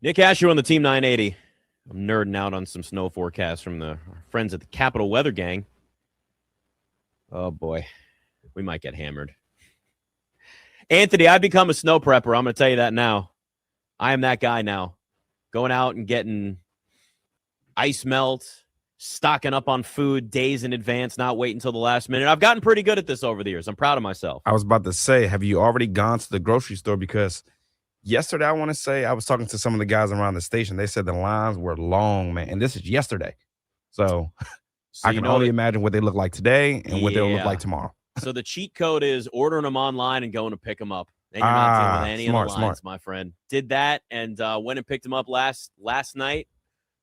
Nick Asher on the Team 980. I'm nerding out on some snow forecasts from the friends at the Capital Weather Gang. Oh, boy. We might get hammered. Anthony, I've become a snow prepper. I'm going to tell you that now. I am that guy now. Going out and getting ice melt, stocking up on food days in advance, not waiting until the last minute. I've gotten pretty good at this over the years. I'm proud of myself. I was about to say, have you already gone to the grocery store? Because yesterday, I want to say, I was talking to some of the guys around the station. They said the lines were long, man. And this is yesterday. So I can only imagine what they look like today and what they'll look like tomorrow. So the cheat code is ordering them online and going to pick them up. Then you're not dealing with any of the lines, my friend. Did that and went and picked them up last night.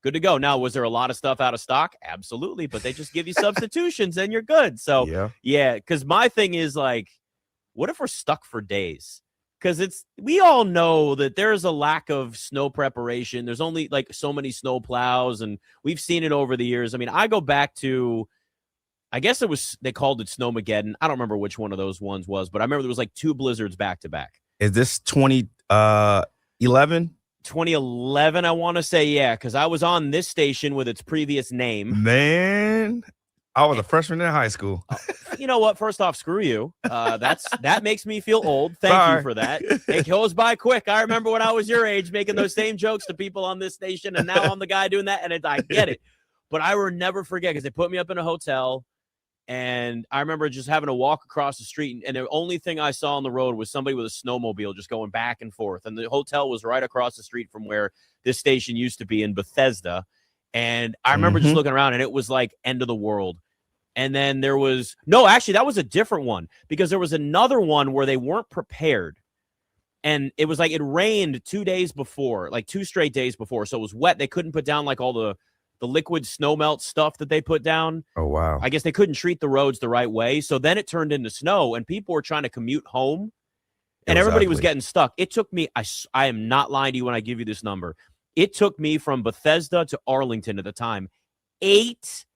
Good to go. Now, was there a lot of stuff out of stock? Absolutely. But they just give you substitutions and you're good. So, yeah, because my thing is like, what if we're stuck for days? Because we all know that there's a lack of snow preparation. There's only like so many snow plows, and we've seen it over the years. I mean, I go back to, I guess they called it Snowmageddon. I don't remember which one of those ones was, but I remember there was like 2 blizzards back to back. Is this 2011? 2011, I want to say, yeah, because I was on this station with its previous name. Man, I was a freshman in high school. You know what? First off, screw you. That makes me feel old. Thank you for that. It goes by quick. I remember when I was your age making those same jokes to people on this station, and now I'm the guy doing that, and I get it. But I will never forget because they put me up in a hotel, and I remember just having to walk across the street, and the only thing I saw on the road was somebody with a snowmobile just going back and forth. And the hotel was right across the street from where this station used to be in Bethesda. And I remember just looking around, and it was like end of the world. And then there was actually, that was a different one because there was another one where they weren't prepared. And it was like it rained 2 days before, like 2 straight days before. So it was wet. They couldn't put down like all the liquid snow melt stuff that they put down. Oh, wow. I guess they couldn't treat the roads the right way. So then it turned into snow, and people were trying to commute home, and everybody was getting stuck. It took me, I am not lying to you when I give you this number. It took me from Bethesda to Arlington at the time 8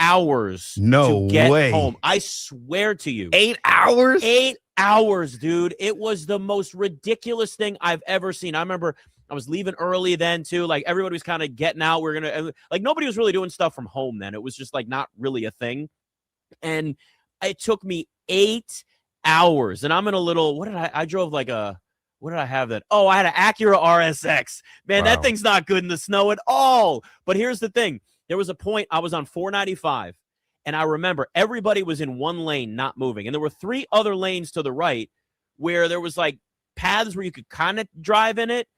hours to get home. I swear to you. 8 hours? 8 hours, dude. It was the most ridiculous thing I've ever seen. I remember I was leaving early then too. Like everybody was kind of getting out. Like nobody was really doing stuff from home then. It was just like not really a thing. And it took me 8 hours. And I'm in a little, I drove like what did I have that? Oh, I had an Acura RSX. Man, That thing's not good in the snow at all. But here's the thing. There was a point I was on 495. And I remember everybody was in one lane, not moving. And there were 3 other lanes to the right where there was like paths where you could kind of drive in it,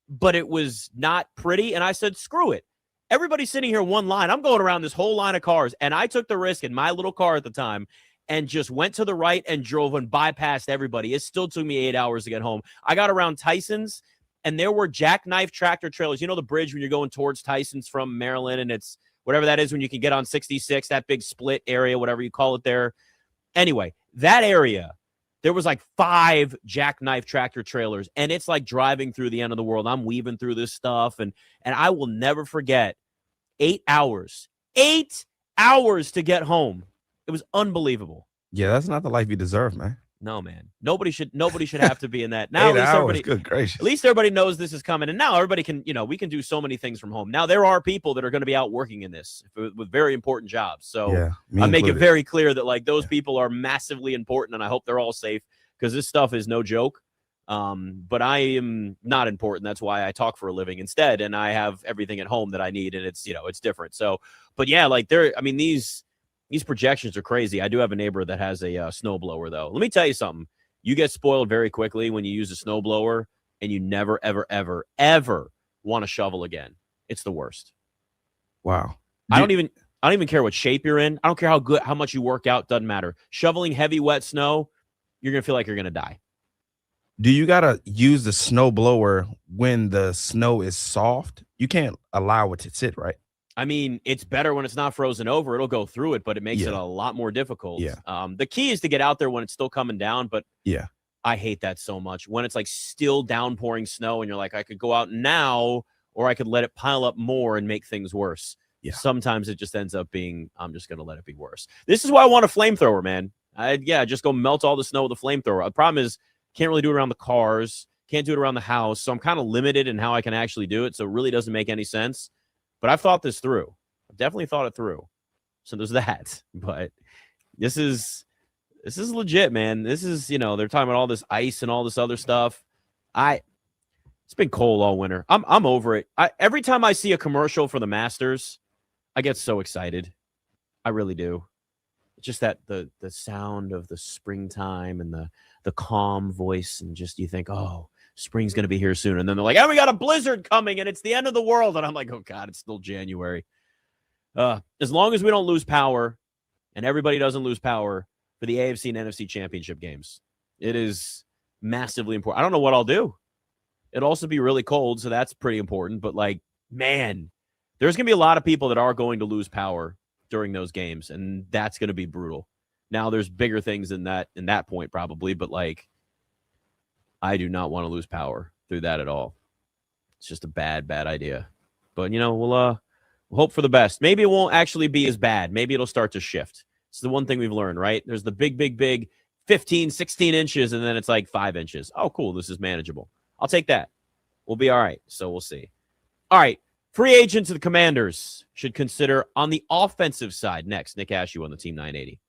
but it was not pretty. And I said, screw it. Everybody's sitting here one line. I'm going around this whole line of cars. And I took the risk in my little car at the time and just went to the right and drove and bypassed everybody. It still took me 8 hours to get home. I got around Tyson's, and there were jackknife tractor trailers. You know the bridge when you're going towards Tyson's from Maryland, and it's whatever that is when you can get on 66, that big split area, whatever you call it there. Anyway, that area, there was like 5 jackknife tractor trailers, and it's like driving through the end of the world. I'm weaving through this stuff, and I will never forget 8 hours. 8 hours to get home. It was unbelievable. Yeah, that's not the life you deserve, man. No, man. Nobody should have to be in that. Now, 8 hours, good gracious. At least everybody knows this is coming. And now everybody can, we can do so many things from home. Now there are people that are going to be out working in this with very important jobs. So I make it very clear that like those people are massively important, and I hope they're all safe because this stuff is no joke. But I am not important. That's why I talk for a living instead. And I have everything at home that I need, and it's, it's different. So, but yeah, like these projections are crazy. I do have a neighbor that has a snowblower, though. Let me tell you something. You get spoiled very quickly when you use a snowblower, and you never, ever, ever, ever want to shovel again. It's the worst. Wow. I don't even care what shape you're in. I don't care how much you work out. Doesn't matter. Shoveling heavy, wet snow, you're going to feel like you're going to die. Do you got to use the snowblower when the snow is soft? You can't allow it to sit, right? I mean, it's better when it's not frozen over. It'll go through it, but it makes it a lot more difficult. Yeah. The key is to get out there when it's still coming down, but yeah, I hate that so much. When it's like still downpouring snow and you're like, I could go out now, or I could let it pile up more and make things worse. Yeah. Sometimes it just ends up being, I'm just going to let it be worse. This is why I want a flamethrower, man. Just go melt all the snow with a flamethrower. The problem is can't really do it around the cars. Can't do it around the house. So I'm kind of limited in how I can actually do it. So it really doesn't make any sense. But I've thought this through. I've definitely thought it through. So there's that. But this is legit, man. This is, they're talking about all this ice and all this other stuff. It's been cold all winter. I'm over it. Every time I see a commercial for the Masters, I get so excited. I really do. Just that the sound of the springtime and the calm voice, and just you think, oh, spring's gonna be here soon. And then they're like, oh, we got a blizzard coming and it's the end of the world. And I'm like, oh God, it's still January. As long as we don't lose power and everybody doesn't lose power for the AFC and NFC championship games, it is massively important. I don't know what I'll do. It'll also be really cold, so that's pretty important. But like, man, there's gonna be a lot of people that are going to lose power during those games, and that's going to be brutal. Now, there's bigger things in that point probably, but like, I do not want to lose power through that at all. It's just a bad idea. But we'll hope for the best. Maybe it won't actually be as bad. Maybe it'll start to shift. It's the one thing we've learned, right? There's the big 15, 16 inches, and then it's like 5 inches. Oh, cool. This is manageable. I'll take that. We'll be all right. So we'll see. All right. Free agents of the Commanders should consider on the offensive side next. Nick Ashew on the Team 980.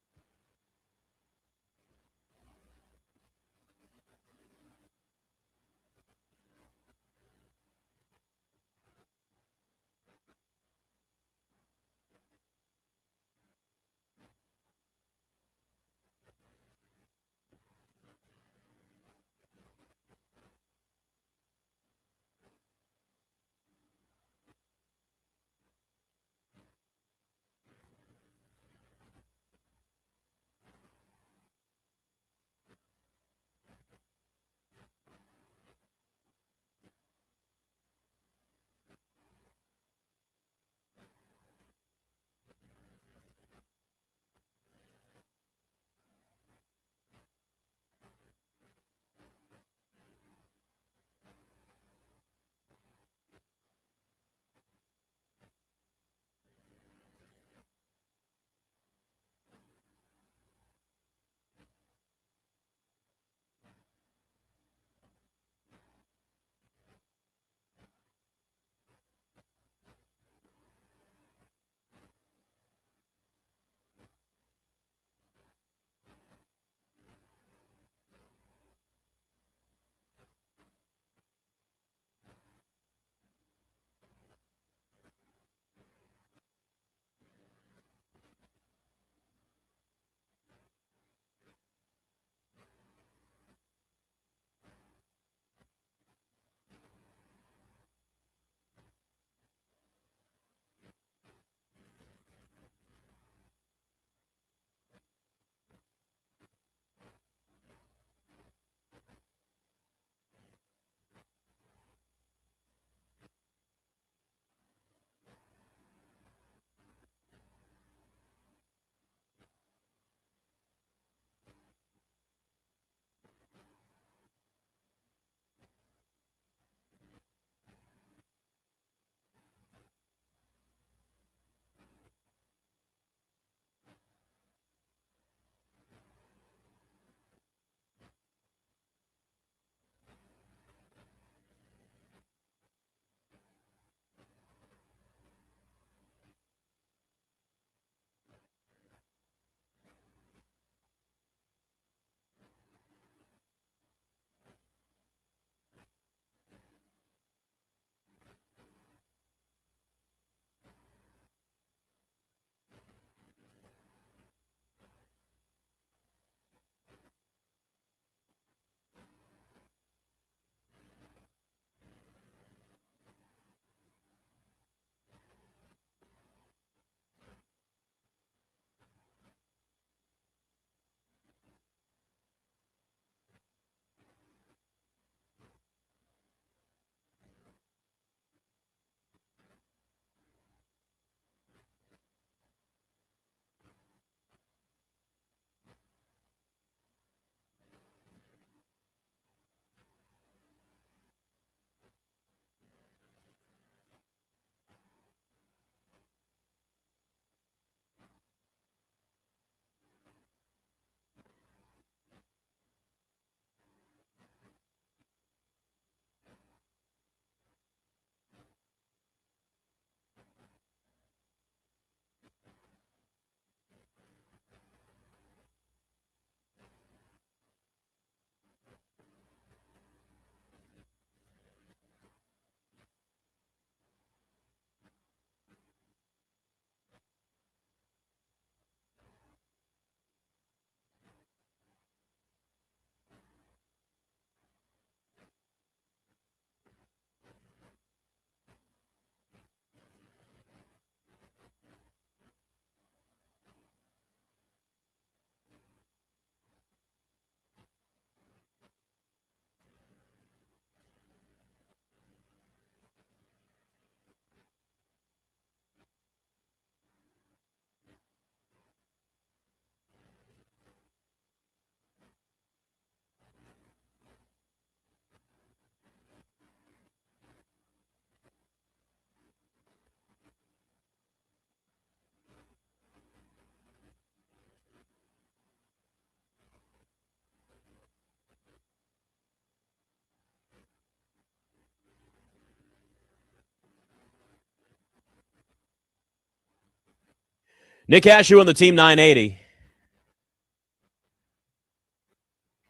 Nick Ashew on the Team 980.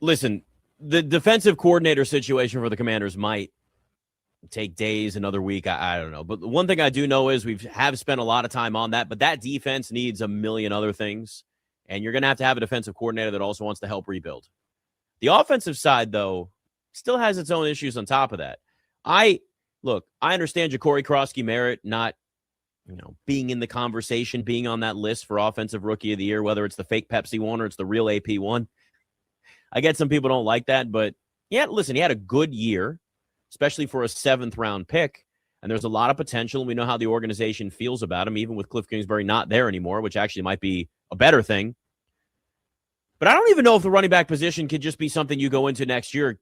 Listen, the defensive coordinator situation for the Commanders might take days, another week. I don't know. But the one thing I do know is we have spent a lot of time on that, but that defense needs a million other things. And you're going to have a defensive coordinator that also wants to help rebuild. The offensive side, though, still has its own issues on top of that. I understand Ja'Cory Krosky-Merritt not, being in the conversation, being on that list for Offensive Rookie of the Year, whether it's the fake Pepsi one or it's the real AP one. I get some people don't like that, but yeah, listen, he had a good year, especially for a 7th-round pick, and there's a lot of potential, and we know how the organization feels about him, even with Cliff Kingsbury not there anymore, which actually might be a better thing. But I don't even know if the running back position could just be something you go into next year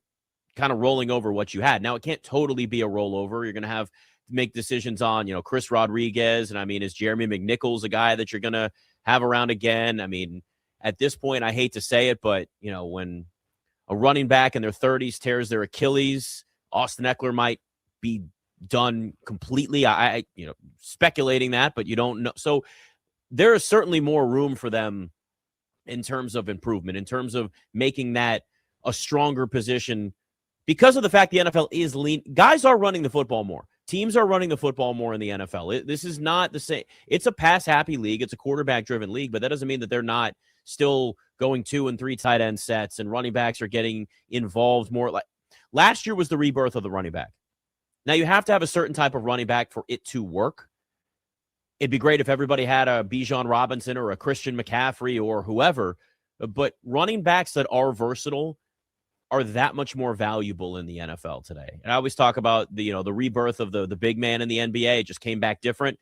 kind of rolling over what you had. Now, it can't totally be a rollover. You're going to have to make decisions on, Chris Rodriguez, and is Jeremy McNichols a guy that you're going to have around again? At this point, I hate to say it, but, when a running back in their 30s tears their Achilles, Austin Eckler might be done completely. I speculating that, but you don't know. So there is certainly more room for them in terms of improvement, in terms of making that a stronger position because of the fact the NFL is lean. Guys are running the football more. Teams are running the football more in the NFL. This is not the same. It's a pass-happy league. It's a quarterback-driven league, but that doesn't mean that they're not still going 2 and 3 tight end sets, and running backs are getting involved more. Like last year was the rebirth of the running back. Now, you have to have a certain type of running back for it to work. It'd be great if everybody had a Bijan Robinson or a Christian McCaffrey or whoever, but running backs that are versatile are that much more valuable in the NFL today. And I always talk about the rebirth of the big man in the NBA. It just came back different.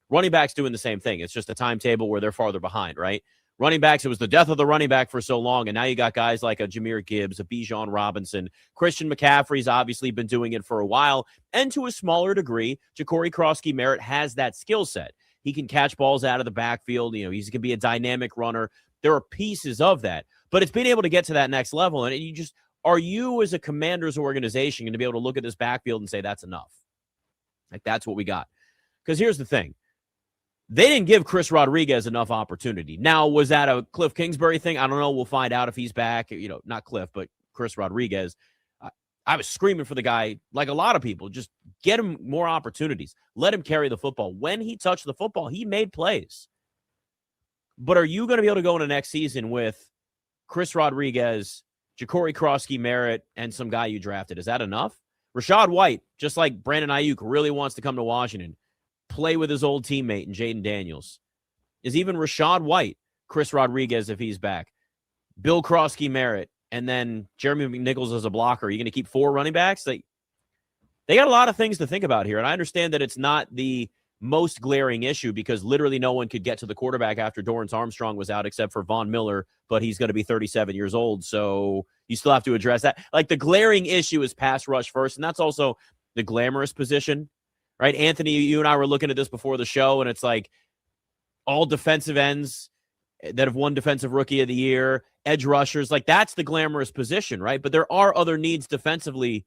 Running backs doing the same thing. It's just a timetable where they're farther behind, right? Running backs, it was the death of the running back for so long, and now you got guys like a Jahmyr Gibbs, a Bijan Robinson. Christian McCaffrey's obviously been doing it for a while, and to a smaller degree, Ja'Cory Krosky-Merritt has that skill set. He can catch balls out of the backfield. He's going to be a dynamic runner. There are pieces of that, but it's being able to get to that next level, and are you as a Commanders organization going to be able to look at this backfield and say that's enough? Like, that's what we got. Because here's the thing. They didn't give Chris Rodriguez enough opportunity. Now, was that a Cliff Kingsbury thing? I don't know. We'll find out if he's back. Not Cliff, but Chris Rodriguez. I was screaming for the guy, like a lot of people. Just get him more opportunities. Let him carry the football. When he touched the football, he made plays. But are you going to be able to go into next season with Chris Rodriguez, Ja'Cory Krosky-Merritt, and some guy you drafted? Is that enough? Rachaad White, just like Brandon Ayuk, really wants to come to Washington, play with his old teammate in Jaden Daniels. Is even Rachaad White Chris Rodriguez if he's back? Bill Krosky-Merritt, and then Jeremy McNichols as a blocker. Are you going to keep 4 running backs? They got a lot of things to think about here, and I understand that it's not the most glaring issue because literally no one could get to the quarterback after Dorrance Armstrong was out except for Von Miller, but he's going to be 37 years old, so you still have to address that. Like, the glaring issue is pass rush first, and that's also the glamorous position. Right, Anthony, you and I were looking at this before the show, and it's like all defensive ends that have won Defensive Rookie of the Year, edge rushers, like that's the glamorous position, right? But there are other needs defensively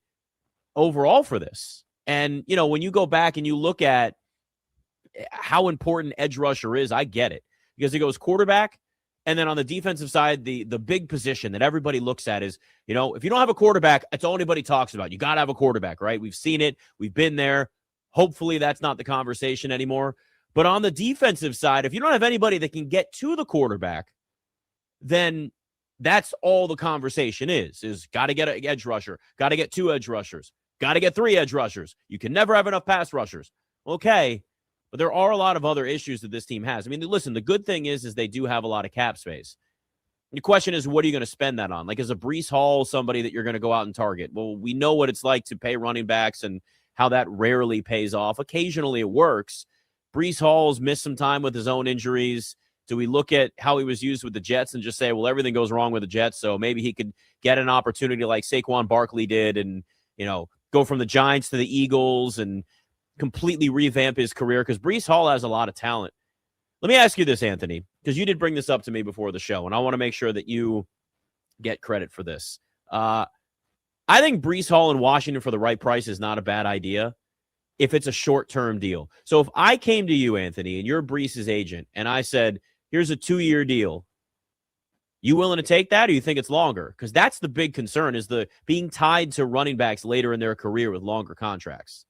overall for this. And, when you go back and you look at how important edge rusher is, I get it. Because it goes quarterback, and then on the defensive side, the big position that everybody looks at is, if you don't have a quarterback, that's all anybody talks about. You got to have a quarterback, right? We've seen it. We've been there. Hopefully that's not the conversation anymore. But on the defensive side, if you don't have anybody that can get to the quarterback, then that's all the conversation is got to get an edge rusher, got to get 2 edge rushers, got to get 3 edge rushers. You can never have enough pass rushers. Okay, but there are a lot of other issues that this team has. Listen, the good thing is they do have a lot of cap space. The question is, what are you going to spend that on? Like, is a Breece Hall somebody that you're going to go out and target? Well, we know what it's like to pay running backs and how that rarely pays off. Occasionally it works. Breece Hall's missed some time with his own injuries. Do we look at how he was used with the Jets and just say, well, everything goes wrong with the Jets, so maybe he could get an opportunity like Saquon Barkley did and, go from the Giants to the Eagles and completely revamp his career? Because Breece Hall has a lot of talent. Let me ask you this, Anthony, because you did bring this up to me before the show, and I want to make sure that you get credit for this. I think Breece Hall in Washington for the right price is not a bad idea. if it's a short-term deal. So if I came to you, Anthony, and you're Breece's agent, and I said, here's a 2-year deal, you willing to take that, or you think it's longer? Because that's the big concern, is the being tied to running backs later in their career with longer contracts.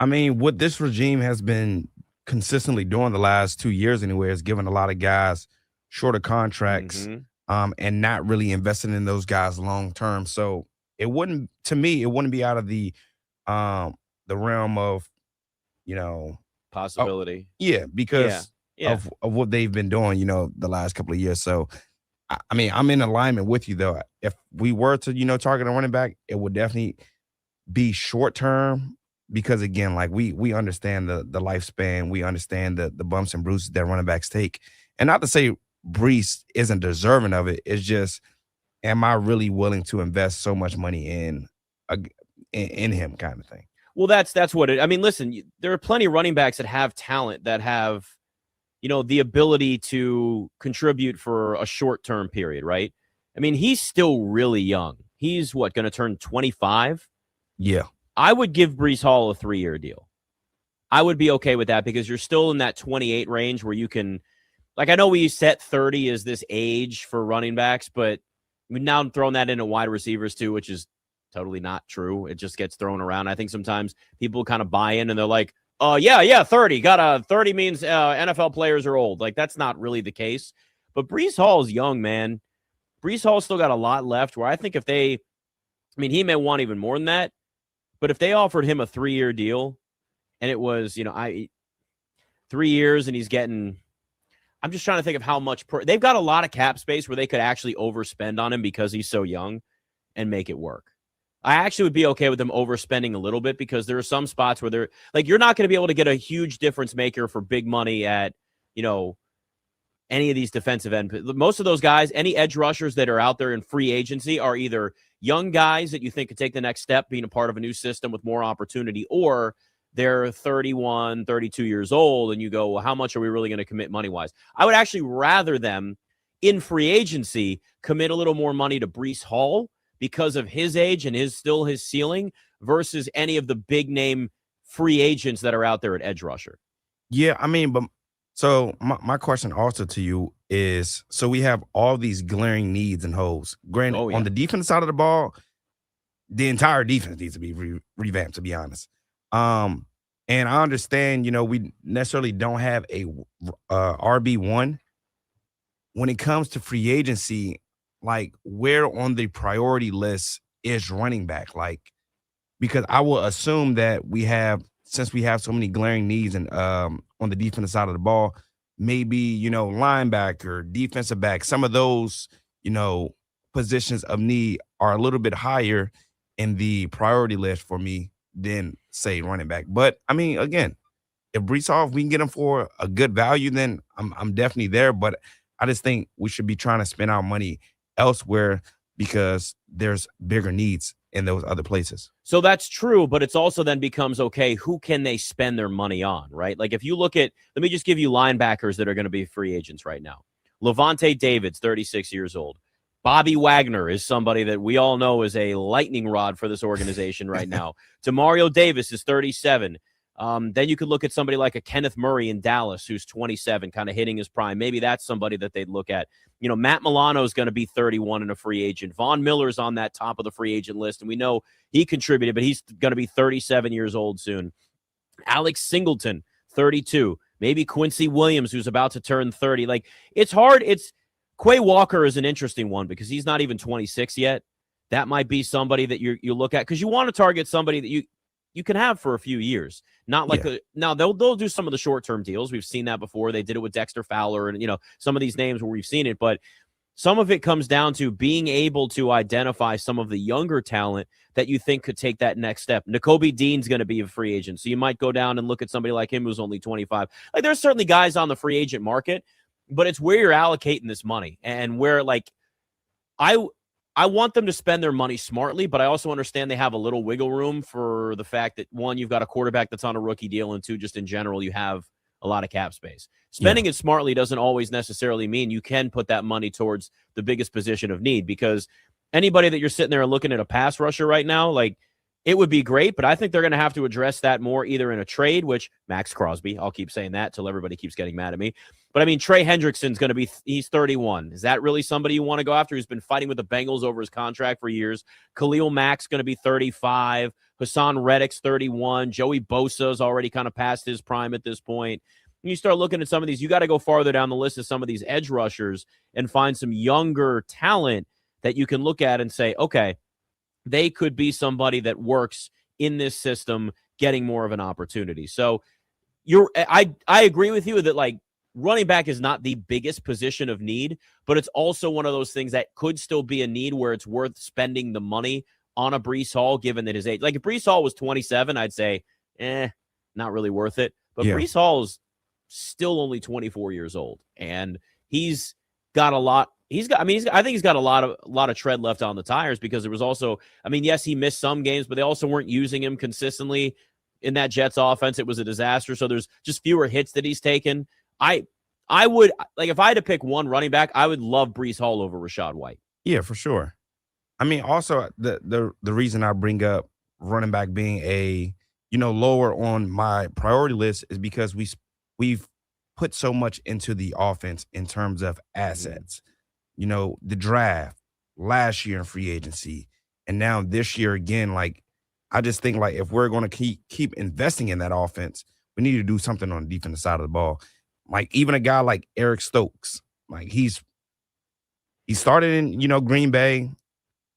I mean, what this regime has been consistently doing the last 2 years anyway is giving a lot of guys shorter contracts and not really investing in those guys long term. So it wouldn't be out of the realm of, Possibility. Because of what they've been doing, the last couple of years. So I mean, I'm in alignment with you though. If we were to, target a running back, it would definitely be short term, because again, like we understand the lifespan, we understand the bumps and bruises that running backs take. And not to say Breece isn't deserving of it. It's just, am I really willing to invest so much money in him, kind of thing? Well, that's what it. I mean, listen, there are plenty of running backs that have talent, that have, the ability to contribute for a short-term period, right? I mean, he's still really young. He's going to turn 25? Yeah. I would give Breece Hall a 3-year deal. I would be okay with that, because you're still in that 28 range where you can, I know we set 30 as this age for running backs, but we've now thrown that into wide receivers too, which is totally not true. It just gets thrown around. I think sometimes people kind of buy in and they're like, oh, yeah, 30. 30 means NFL players are old. That's not really the case. But Breece Hall is young, man. Breece Hall still got a lot left, where I think he may want even more than that. But if they offered him a 3-year deal and it was, 3 years and he's getting, I'm just trying to think of how much they've got a lot of cap space where they could actually overspend on him because he's so young and make it work. I actually would be okay with them overspending a little bit, because there are some spots where they're you're not going to be able to get a huge difference maker for big money at, any of these defensive end. Most of those guys, any edge rushers that are out there in free agency, are either young guys that you think could take the next step, being a part of a new system with more opportunity, or they're 31, 32 years old, and you go, well, how much are we really going to commit money-wise? I would actually rather them, in free agency, commit a little more money to Breece Hall because of his age and his ceiling, versus any of the big-name free agents that are out there at edge rusher. Yeah, I mean, but so my question also to you is, so we have all these glaring needs and holes. Granted, on the defense side of the ball, the entire defense needs to be revamped, to be honest. And I understand, we necessarily don't have a RB1. When it comes to free agency, where on the priority list is running back? Because I will assume that since we have so many glaring needs and on the defensive side of the ball, maybe, linebacker, defensive back, some of those, positions of need are a little bit higher in the priority list for me than, say, running back. But I mean, again, if Breece Hall, if we can get him for a good value, then I'm definitely there. But I just think we should be trying to spend our money elsewhere, because there's bigger needs in those other places. So that's true, but it's also then becomes, okay, who can they spend their money on, right? If you look at, let me just give you linebackers that are going to be free agents right now. Levante David's 36 years old. Bobby Wagner is somebody that we all know is a lightning rod for this organization right now. Demario Davis is 37. Then you could look at somebody like a Kenneth Murray in Dallas, who's 27, kind of hitting his prime. Maybe that's somebody that they'd look at. Matt Milano is going to be 31 and a free agent. Von Miller's on that top of the free agent list, and we know he contributed, but he's going to be 37 years old soon. Alex Singleton, 32. Maybe Quincy Williams, who's about to turn 30. It's hard. Quay Walker is an interesting one, because he's not even 26 yet. That might be somebody that you look at, because you want to target somebody that you can have for a few years. Not now they'll do some of the short-term deals. We've seen that before. They did it with Dexter Fowler and, some of these names where we've seen it, but some of it comes down to being able to identify some of the younger talent that you think could take that next step. Nakobe Dean's going to be a free agent, so you might go down and look at somebody like him who's only 25. There's certainly guys on the free agent market, but it's where you're allocating this money, and where I want them to spend their money smartly, but I also understand they have a little wiggle room for the fact that, one, you've got a quarterback that's on a rookie deal, and two, just in general, you have a lot of cap space. Spending it smartly doesn't always necessarily mean you can put that money towards the biggest position of need, because anybody that you're sitting there and looking at a pass rusher right now, it would be great, but I think they're going to have to address that more either in a trade, which Max Crosby, I'll keep saying that till everybody keeps getting mad at me. But I mean, Trey Hendrickson's going to be, he's 31. Is that really somebody you want to go after? Who's been fighting with the Bengals over his contract for years. Khalil Mack's going to be 35. Hassan Reddick's 31. Joey Bosa's already kind of past his prime at this point. When you start looking at some of these, you got to go farther down the list of some of these edge rushers and find some younger talent that you can look at and say, okay, they could be somebody that works in this system, getting more of an opportunity. So I agree with you that like running back is not the biggest position of need, but it's also one of those things that could still be a need where it's worth spending the money on a Breece Hall, given that his age. Like if Breece Hall was 27, I'd say, not really worth it. But Breece Hall is still only 24 years old, and he's got a lot. I think he's got a lot of tread left on the tires, because there was also, I mean, yes, he missed some games, but they also weren't using him consistently in that Jets offense. It was a disaster. So there's just fewer hits that he's taken. I would, like, if I had to pick one running back, I would love Breece Hall over Rachaad White. Yeah, for sure. I mean, also the reason I bring up running back being a, lower on my priority list is because we've put so much into the offense in terms of assets. The draft last year in free agency, and now this year again. Like, I just think like if we're going to keep investing in that offense, we need to do something on the defensive side of the ball. Like even a guy like Eric Stokes, like he started in Green Bay,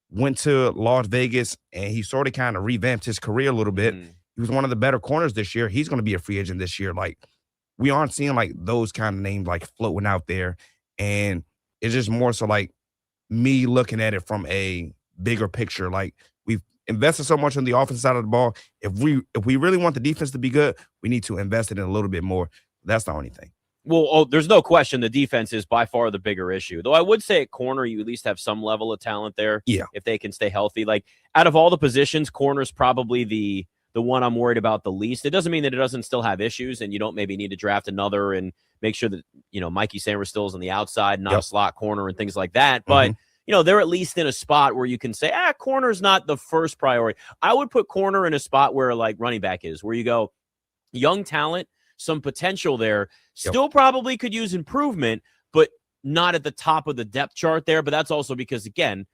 went to Las Vegas, and he sort of kind of revamped his career a little bit. He was one of the better corners this year. He's going to be a free agent this year. Like, we aren't seeing like those kind of names like floating out there, and it's just more so like me looking at it from a bigger picture. Like, we've invested so much on the offensive side of the ball. If we really want the defense to be good, we need to invest in it a little bit more. That's the only thing. Well, there's no question the defense is by far the bigger issue. Though I would say at corner, you at least have some level of talent there. Yeah. If they can stay healthy. Like, out of all the positions, corner's probably the one I'm worried about the least. It doesn't mean that it doesn't still have issues, and you don't maybe need to draft another and make sure that, Mikey Sanders still is on the outside, not a slot corner and things like that. But, they're at least in a spot where you can say, corner's not the first priority. I would put corner in a spot where like running back is, where you go young talent, some potential there, still probably could use improvement, but not at the top of the depth chart there. But that's also because, again,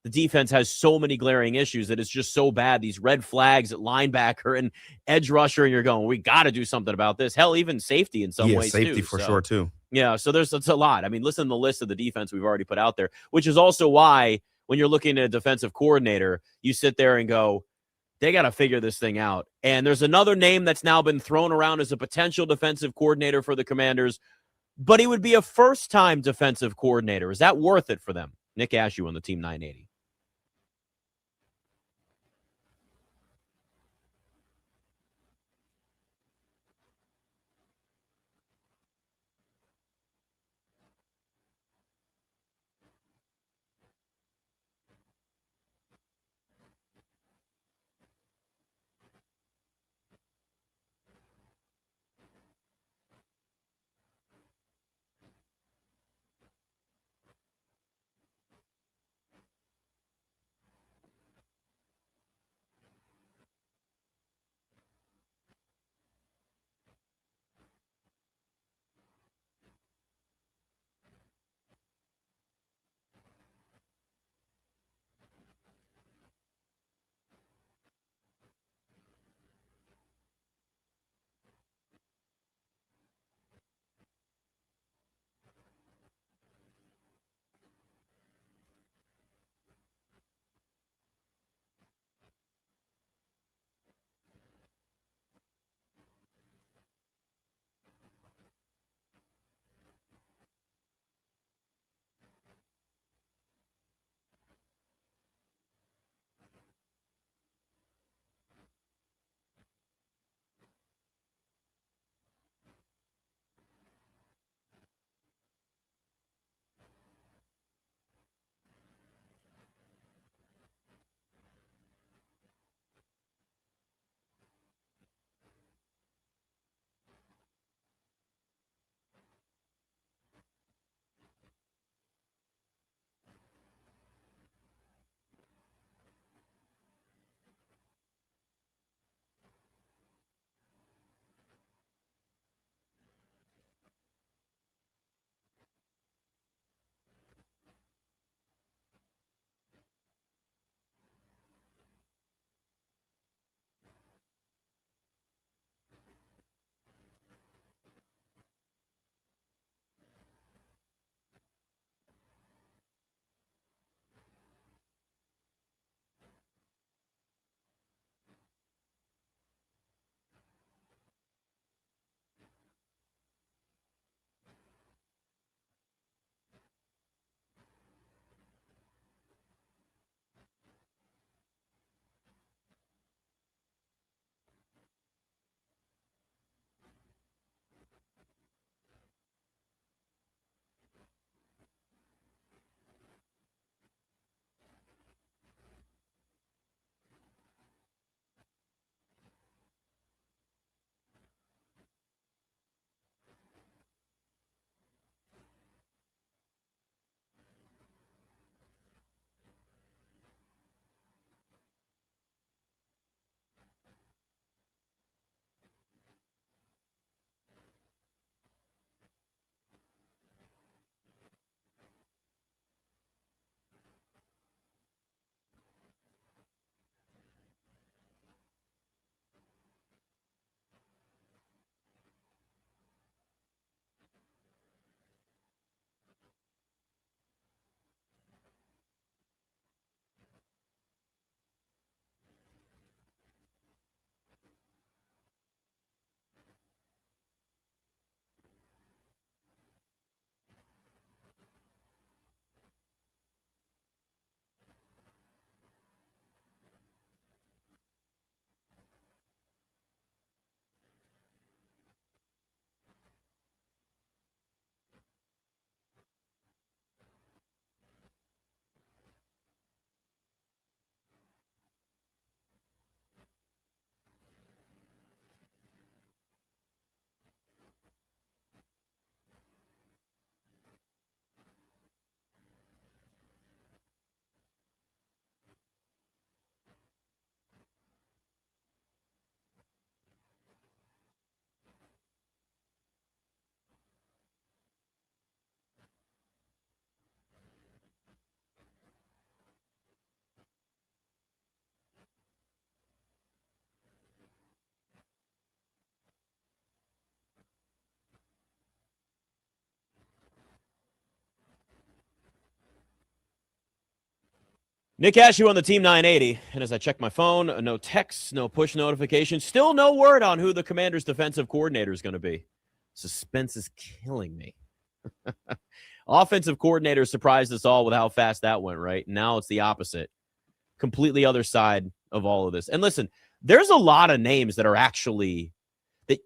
the defense has so many glaring issues that it's just so bad. These red flags at linebacker and edge rusher, and you're going, we got to do something about this. Hell, even safety in some ways, safety too. for sure, too. Yeah, so it's a lot. I mean, listen to the list of the defense we've already put out there, which is also why when you're looking at a defensive coordinator, you sit there and go, they got to figure this thing out. And there's another name that's now been thrown around as a potential defensive coordinator for the Commanders, but he would be a first-time defensive coordinator. Is that worth it for them? Nick Ashew on the Team 980. Nick Ashew on the Team 980. And as I check my phone, no texts, no push notifications, still no word on who the Commanders' defensive coordinator is going to be. Suspense is killing me. Offensive coordinator surprised us all with how fast that went, right? Now it's the opposite. Completely other side of all of this. And listen, there's a lot of names that are actually that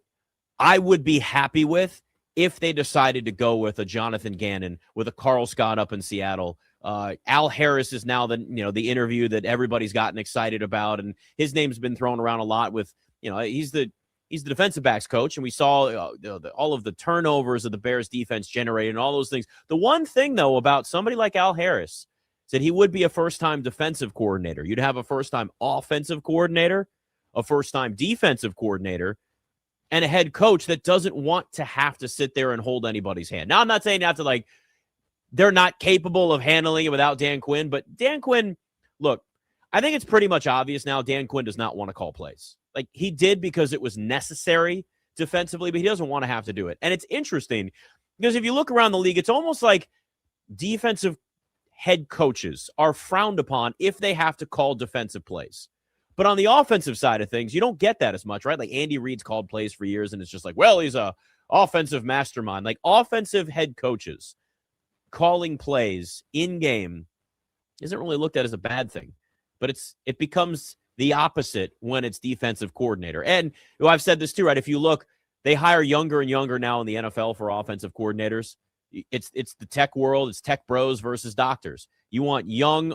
I would be happy with if they decided to go with a Jonathan Gannon, with a Carl Scott up in Seattle. Al Harris is now the interview that everybody's gotten excited about, and his name's been thrown around a lot with, he's the defensive backs coach, and we saw all of the turnovers of the Bears defense generated and all those things. The one thing, though, about somebody like Al Harris is that he would be a first-time defensive coordinator. You'd have a first-time offensive coordinator, a first-time defensive coordinator, and a head coach that doesn't want to have to sit there and hold anybody's hand. Now, I'm not saying you have to, they're not capable of handling it without Dan Quinn, but Dan Quinn, look, I think it's pretty much obvious now Dan Quinn does not want to call plays. He did because it was necessary defensively, but he doesn't want to have to do it. And it's interesting because if you look around the league, it's almost like defensive head coaches are frowned upon if they have to call defensive plays. But on the offensive side of things, you don't get that as much, right? Like Andy Reid's called plays for years, and it's just he's a offensive mastermind. Offensive head coaches calling plays in game isn't really looked at as a bad thing, but it becomes the opposite when it's defensive coordinator. And I've said this too, right? If you look, they hire younger and younger now in the NFL for offensive coordinators. It's the tech world. It's tech bros versus doctors. You want young,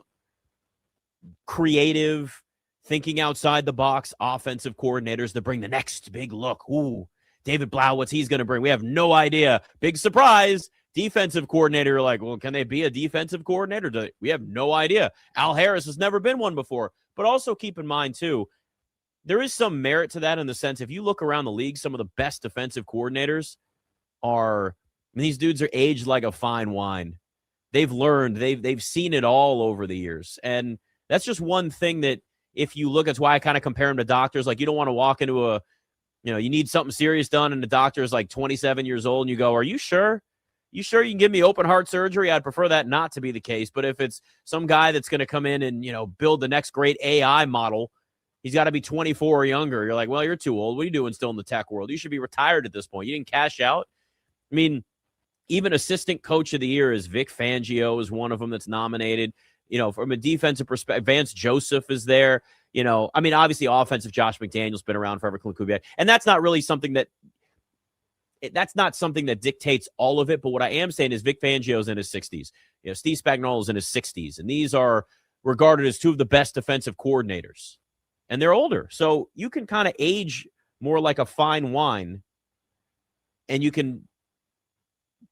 creative, thinking outside the box offensive coordinators that bring the next big look. Ooh, David Blau, what's he's going to bring? We have no idea. Big surprise. Defensive coordinator, you're like, well, can they be a defensive coordinator? We have no idea. Al Harris has never been one before. But also keep in mind, too, there is some merit to that in the sense if you look around the league, some of the best defensive coordinators these dudes are aged like a fine wine. They've learned. They've seen it all over the years. And that's just one thing that if you look, that's why I kind of compare them to doctors. You don't want to walk into you need something serious done, and the doctor is 27 years old, and you go, are you sure? You sure you can give me open heart surgery? I'd prefer that not to be the case. But if it's some guy that's going to come in and, build the next great AI model, he's got to be 24 or younger. You're like, well, you're too old. What are you doing still in the tech world? You should be retired at this point. You didn't cash out. I mean, even assistant coach of the year is Vic Fangio is one of them that's nominated. From a defensive perspective, Vance Joseph is there. Obviously offensive Josh McDaniels been around forever. And that's not really something that's not something that dictates all of it. But what I am saying is Vic Fangio's in his 60s. Steve Spagnuolo's in his 60s. And these are regarded as two of the best defensive coordinators. And they're older. So you can kind of age more like a fine wine. And you can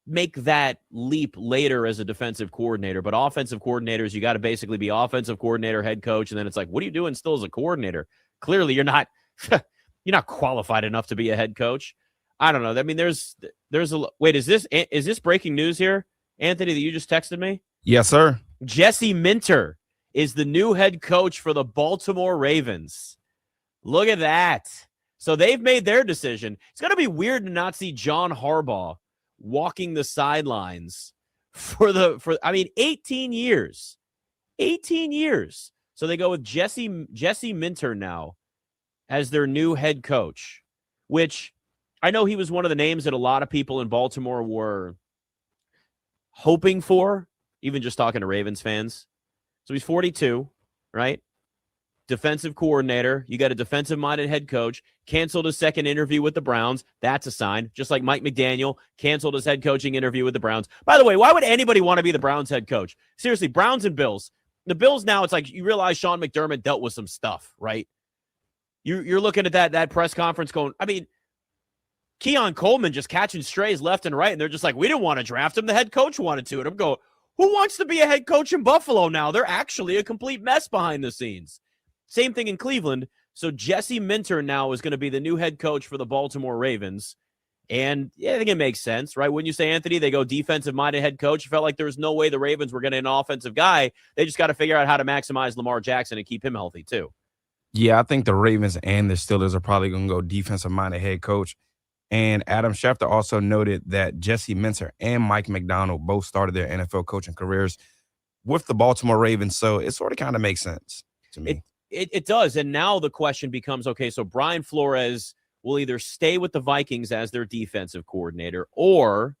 make that leap later as a defensive coordinator. But offensive coordinators, you got to basically be offensive coordinator, head coach. And then it's what are you doing still as a coordinator? Clearly, you're not qualified enough to be a head coach. I don't know. I mean, there's a wait. Is this breaking news here, Anthony? That you just texted me? Yes, sir. Jesse Minter is the new head coach for the Baltimore Ravens. Look at that. So they've made their decision. It's going to be weird to not see John Harbaugh walking the sidelines for 18 years. 18 years. So they go with Jesse Minter now as their new head coach, which I know he was one of the names that a lot of people in Baltimore were hoping for, even just talking to Ravens fans. So he's 42, right? Defensive coordinator. You got a defensive-minded head coach. Canceled his second interview with the Browns. That's a sign. Just like Mike McDaniel canceled his head coaching interview with the Browns. By the way, why would anybody want to be the Browns head coach? Seriously, Browns and Bills. The Bills now, it's you realize Sean McDermott dealt with some stuff, right? You're looking at that press conference going, Keon Coleman just catching strays left and right, and they're just we didn't want to draft him. The head coach wanted to. And I'm going, who wants to be a head coach in Buffalo now? They're actually a complete mess behind the scenes. Same thing in Cleveland. So Jesse Minter now is going to be the new head coach for the Baltimore Ravens. And yeah, I think it makes sense, right? When you say, Anthony, they go defensive-minded head coach, it felt like there was no way the Ravens were getting an offensive guy. They just got to figure out how to maximize Lamar Jackson and keep him healthy too. Yeah, I think the Ravens and the Steelers are probably going to go defensive-minded head coach. And Adam Schefter also noted that Jesse Minter and Mike McDonald both started their NFL coaching careers with the Baltimore Ravens. So it sort of kind of makes sense to me. It does. And now the question becomes, okay, so Brian Flores will either stay with the Vikings as their defensive coordinator, or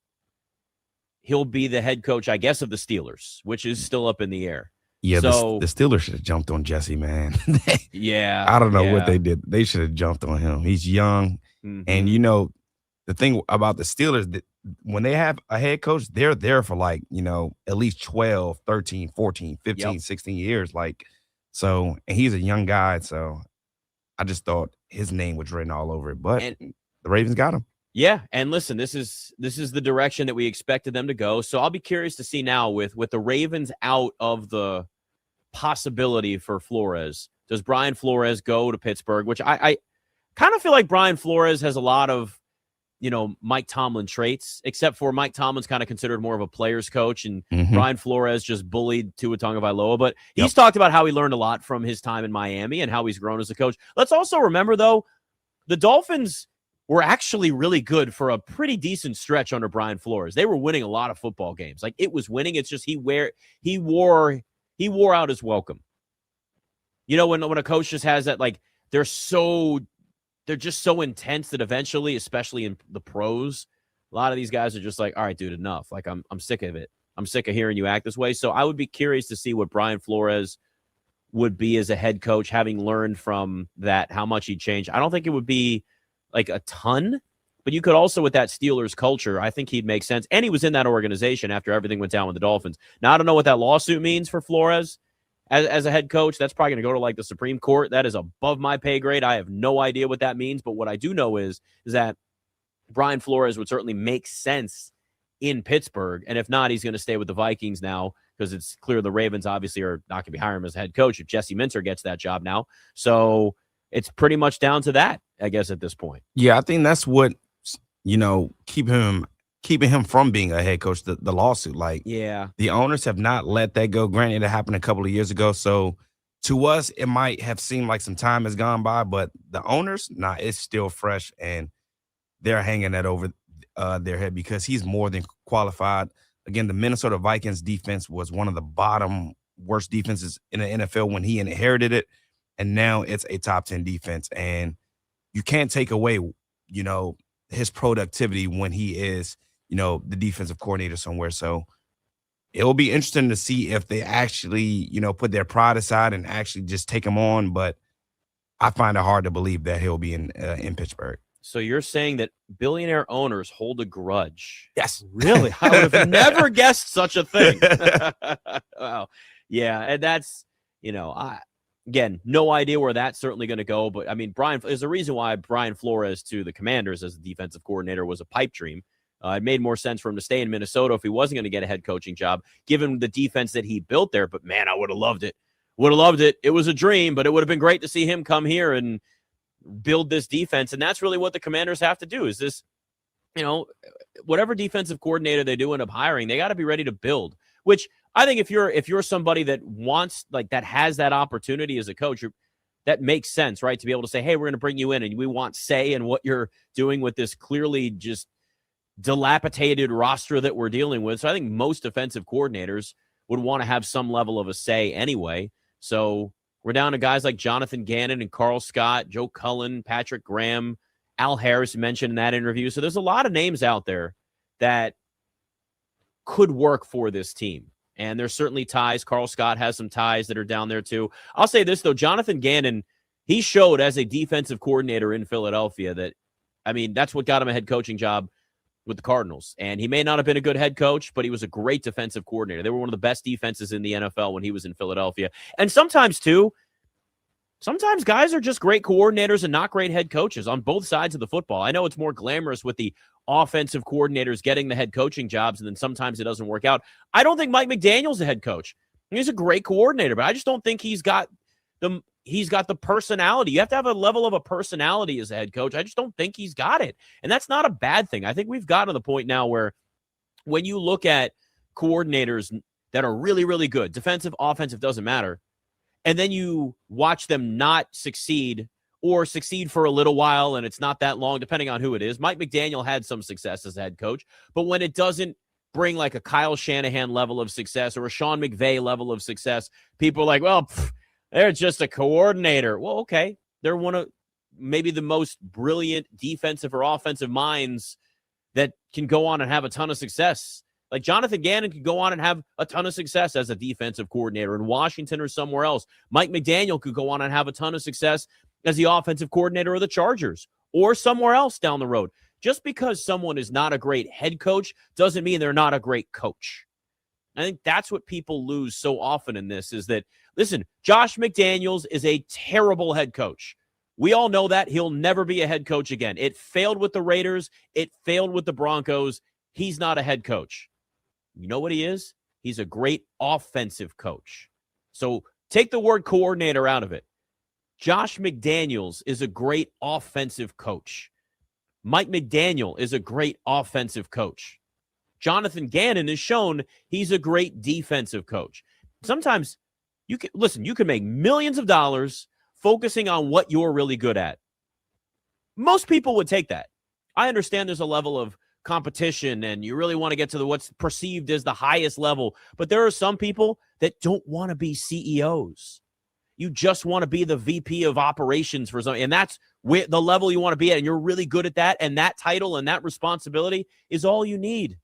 he'll be the head coach, I guess, of the Steelers, which is still up in the air. Yeah, so, the Steelers should have jumped on Jesse, man. Yeah. I don't know what they did. They should have jumped on him. He's young. Mm-hmm. And, you know, the thing about the Steelers, that when they have a head coach, they're there for like, you know, at least 12, 13, 14, 15, 16 years. Like, so, and he's a young guy. So I just thought his name was written all over it. But the Ravens got him. Yeah, and listen, this is the direction that we expected them to go. So I'll be curious to see now with the Ravens out of the possibility for Flores. Does Brian Flores go to Pittsburgh? Which I kind of feel like Brian Flores has a lot of, you know, Mike Tomlin traits, except for Mike Tomlin's kind of considered more of a player's coach, and Brian Flores just bullied Tua Tagovailoa. But he's talked about how he learned a lot from his time in Miami and how he's grown as a coach. Let's also remember, though, the Dolphins were actually really good for a pretty decent stretch under Brian Flores. They were winning a lot of football games. Like, it was winning. It's just he wore out his welcome. You know, when a coach just has that, like, they're just so intense that eventually, especially in the pros, a lot of these guys are just like, all right, dude, enough. Like, I'm sick of it. I'm sick of hearing you act this way. So I would be curious to see what Brian Flores would be as a head coach, having learned from that, how much he'd change. I don't think it would be like a ton, but you could also, with that Steelers culture, I think he'd make sense. And he was in that organization after everything went down with the Dolphins. Now, I don't know what that lawsuit means for Flores as a head coach. That's probably going to go to like the Supreme Court. That is above my pay grade. I have no idea what that means. But what I do know is that Brian Flores would certainly make sense in Pittsburgh. And if not, he's going to stay with the Vikings now, because it's clear the Ravens obviously are not going to be hiring him as a head coach if Jesse Minter gets that job now. So it's pretty much down to that, I guess, at this point. Yeah, I think that's what, you know, keeping him from being a head coach, the lawsuit. Like, yeah, the owners have not let that go. Granted, it happened a couple of years ago. So to us, it might have seemed like some time has gone by, but the owners, it's still fresh, and they're hanging that over their head because he's more than qualified. Again, the Minnesota Vikings defense was one of the bottom worst defenses in the NFL when he inherited it. And now it's a top 10 defense, and you can't take away, you know, his productivity when he is, you know, the defensive coordinator somewhere. So it will be interesting to see if they actually, you know, put their pride aside and actually just take him on. But I find it hard to believe that he'll be in Pittsburgh. So you're saying that billionaire owners hold a grudge? Yes. Really? I would have never guessed such a thing. Wow. Yeah, and that's, you know, again, no idea where that's certainly going to go. But, I mean, there's a reason why Brian Flores to the Commanders as a defensive coordinator was a pipe dream. It made more sense for him to stay in Minnesota if he wasn't going to get a head coaching job, given the defense that he built there. But, man, I would have loved it. Would have loved it. It was a dream, but it would have been great to see him come here and build this defense. And that's really what the Commanders have to do is this, you know, whatever defensive coordinator they do end up hiring, they got to be ready to build, which I think if you're somebody that wants, like, that has that opportunity as a coach, that makes sense, right? To be able to say, hey, we're going to bring you in and we want say in what you're doing with this clearly just dilapidated roster that we're dealing with. So I think most defensive coordinators would want to have some level of a say anyway. So we're down to guys like Jonathan Gannon and Carl Scott, Joe Cullen, Patrick Graham, Al Harris mentioned in that interview. So there's a lot of names out there that could work for this team. And there's certainly ties. Carl Scott has some ties that are down there too. I'll say this, though. Jonathan Gannon, he showed as a defensive coordinator in Philadelphia that, I mean, that's what got him a head coaching job with the Cardinals. And he may not have been a good head coach, but he was a great defensive coordinator. They were one of the best defenses in the NFL when he was in Philadelphia. And sometimes guys are just great coordinators and not great head coaches on both sides of the football. I know it's more glamorous with the offensive coordinators getting the head coaching jobs, and then sometimes it doesn't work out. I don't think Mike McDaniel's a head coach. He's a great coordinator, but I just don't think he's got the personality. You have to have a level of a personality as a head coach. I just don't think he's got it. And that's not a bad thing. I think we've gotten to the point now where when you look at coordinators that are really, really good, defensive, offensive, doesn't matter, and then you watch them not succeed or succeed for a little while, and it's not that long, depending on who it is. Mike McDaniel had some success as a head coach, but when it doesn't bring like a Kyle Shanahan level of success or a Sean McVay level of success, people are like, well, they're just a coordinator. Well, okay. They're one of maybe the most brilliant defensive or offensive minds that can go on and have a ton of success. Like Jonathan Gannon could go on and have a ton of success as a defensive coordinator in Washington or somewhere else. Mike McDaniel could go on and have a ton of success as the offensive coordinator of the Chargers or somewhere else down the road. Just because someone is not a great head coach doesn't mean they're not a great coach. I think that's what people lose so often in this is that, listen, Josh McDaniels is a terrible head coach. We all know that. He'll never be a head coach again. It failed with the Raiders. It failed with the Broncos. He's not a head coach. You know what he is? He's a great offensive coach. So take the word coordinator out of it. Josh McDaniels is a great offensive coach. Mike McDaniel is a great offensive coach. Jonathan Gannon has shown he's a great defensive coach. Sometimes you can make millions of dollars focusing on what you're really good at. Most people would take that. I understand there's a level of competition and you really want to get to what's perceived as the highest level, but there are some people that don't want to be CEOs. You just want to be the VP of operations for something, and that's where the level you want to be at, and you're really good at that, and that title and that responsibility is all you need.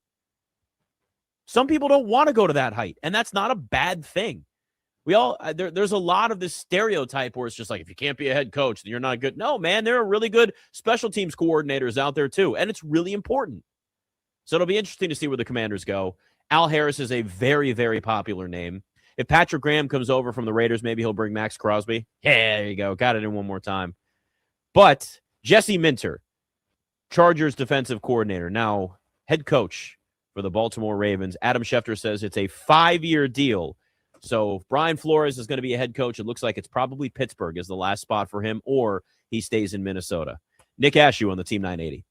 Some people don't want to go to that height, and that's not a bad thing. There's a lot of this stereotype where it's just like, if you can't be a head coach, then you're not good. No, man, there are really good special teams coordinators out there too, and it's really important. So it'll be interesting to see where the Commanders go. Al Harris is a very, very popular name. If Patrick Graham comes over from the Raiders, maybe he'll bring Max Crosby. Yeah, there you go. Got it in one more time. But Jesse Minter, Chargers defensive coordinator, now head coach for the Baltimore Ravens. Adam Schefter says it's a 5-year deal. So if Brian Flores is going to be a head coach, it looks like it's probably Pittsburgh is the last spot for him, or he stays in Minnesota. Nick Ashew on the Team 980.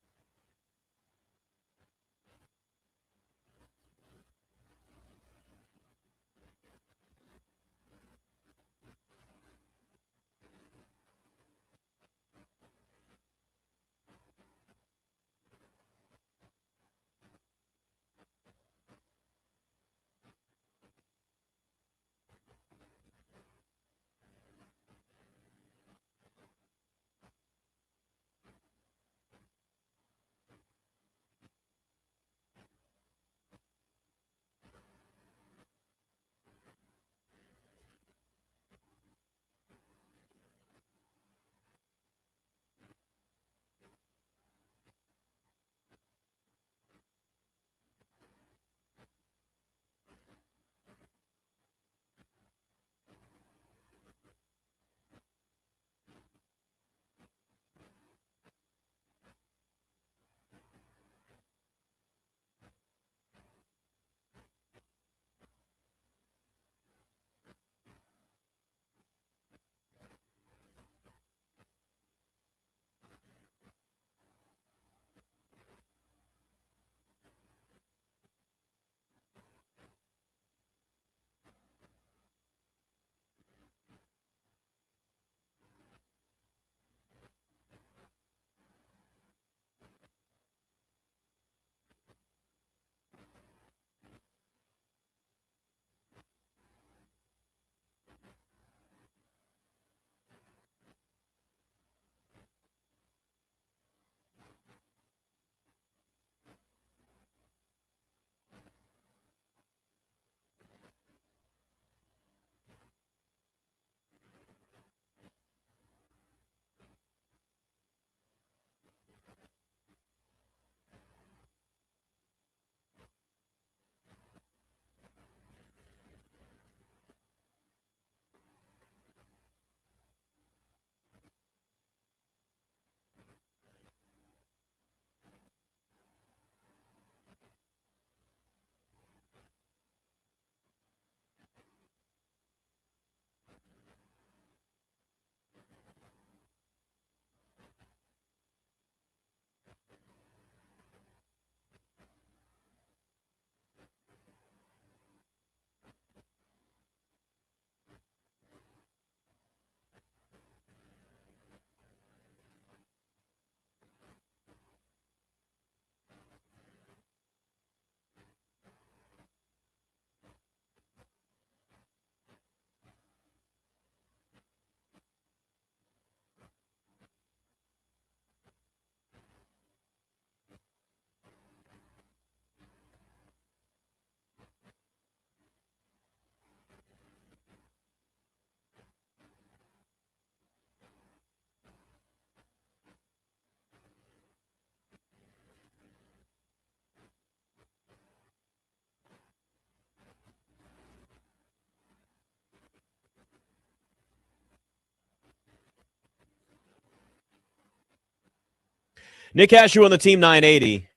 Nick Ashew on the Team 980.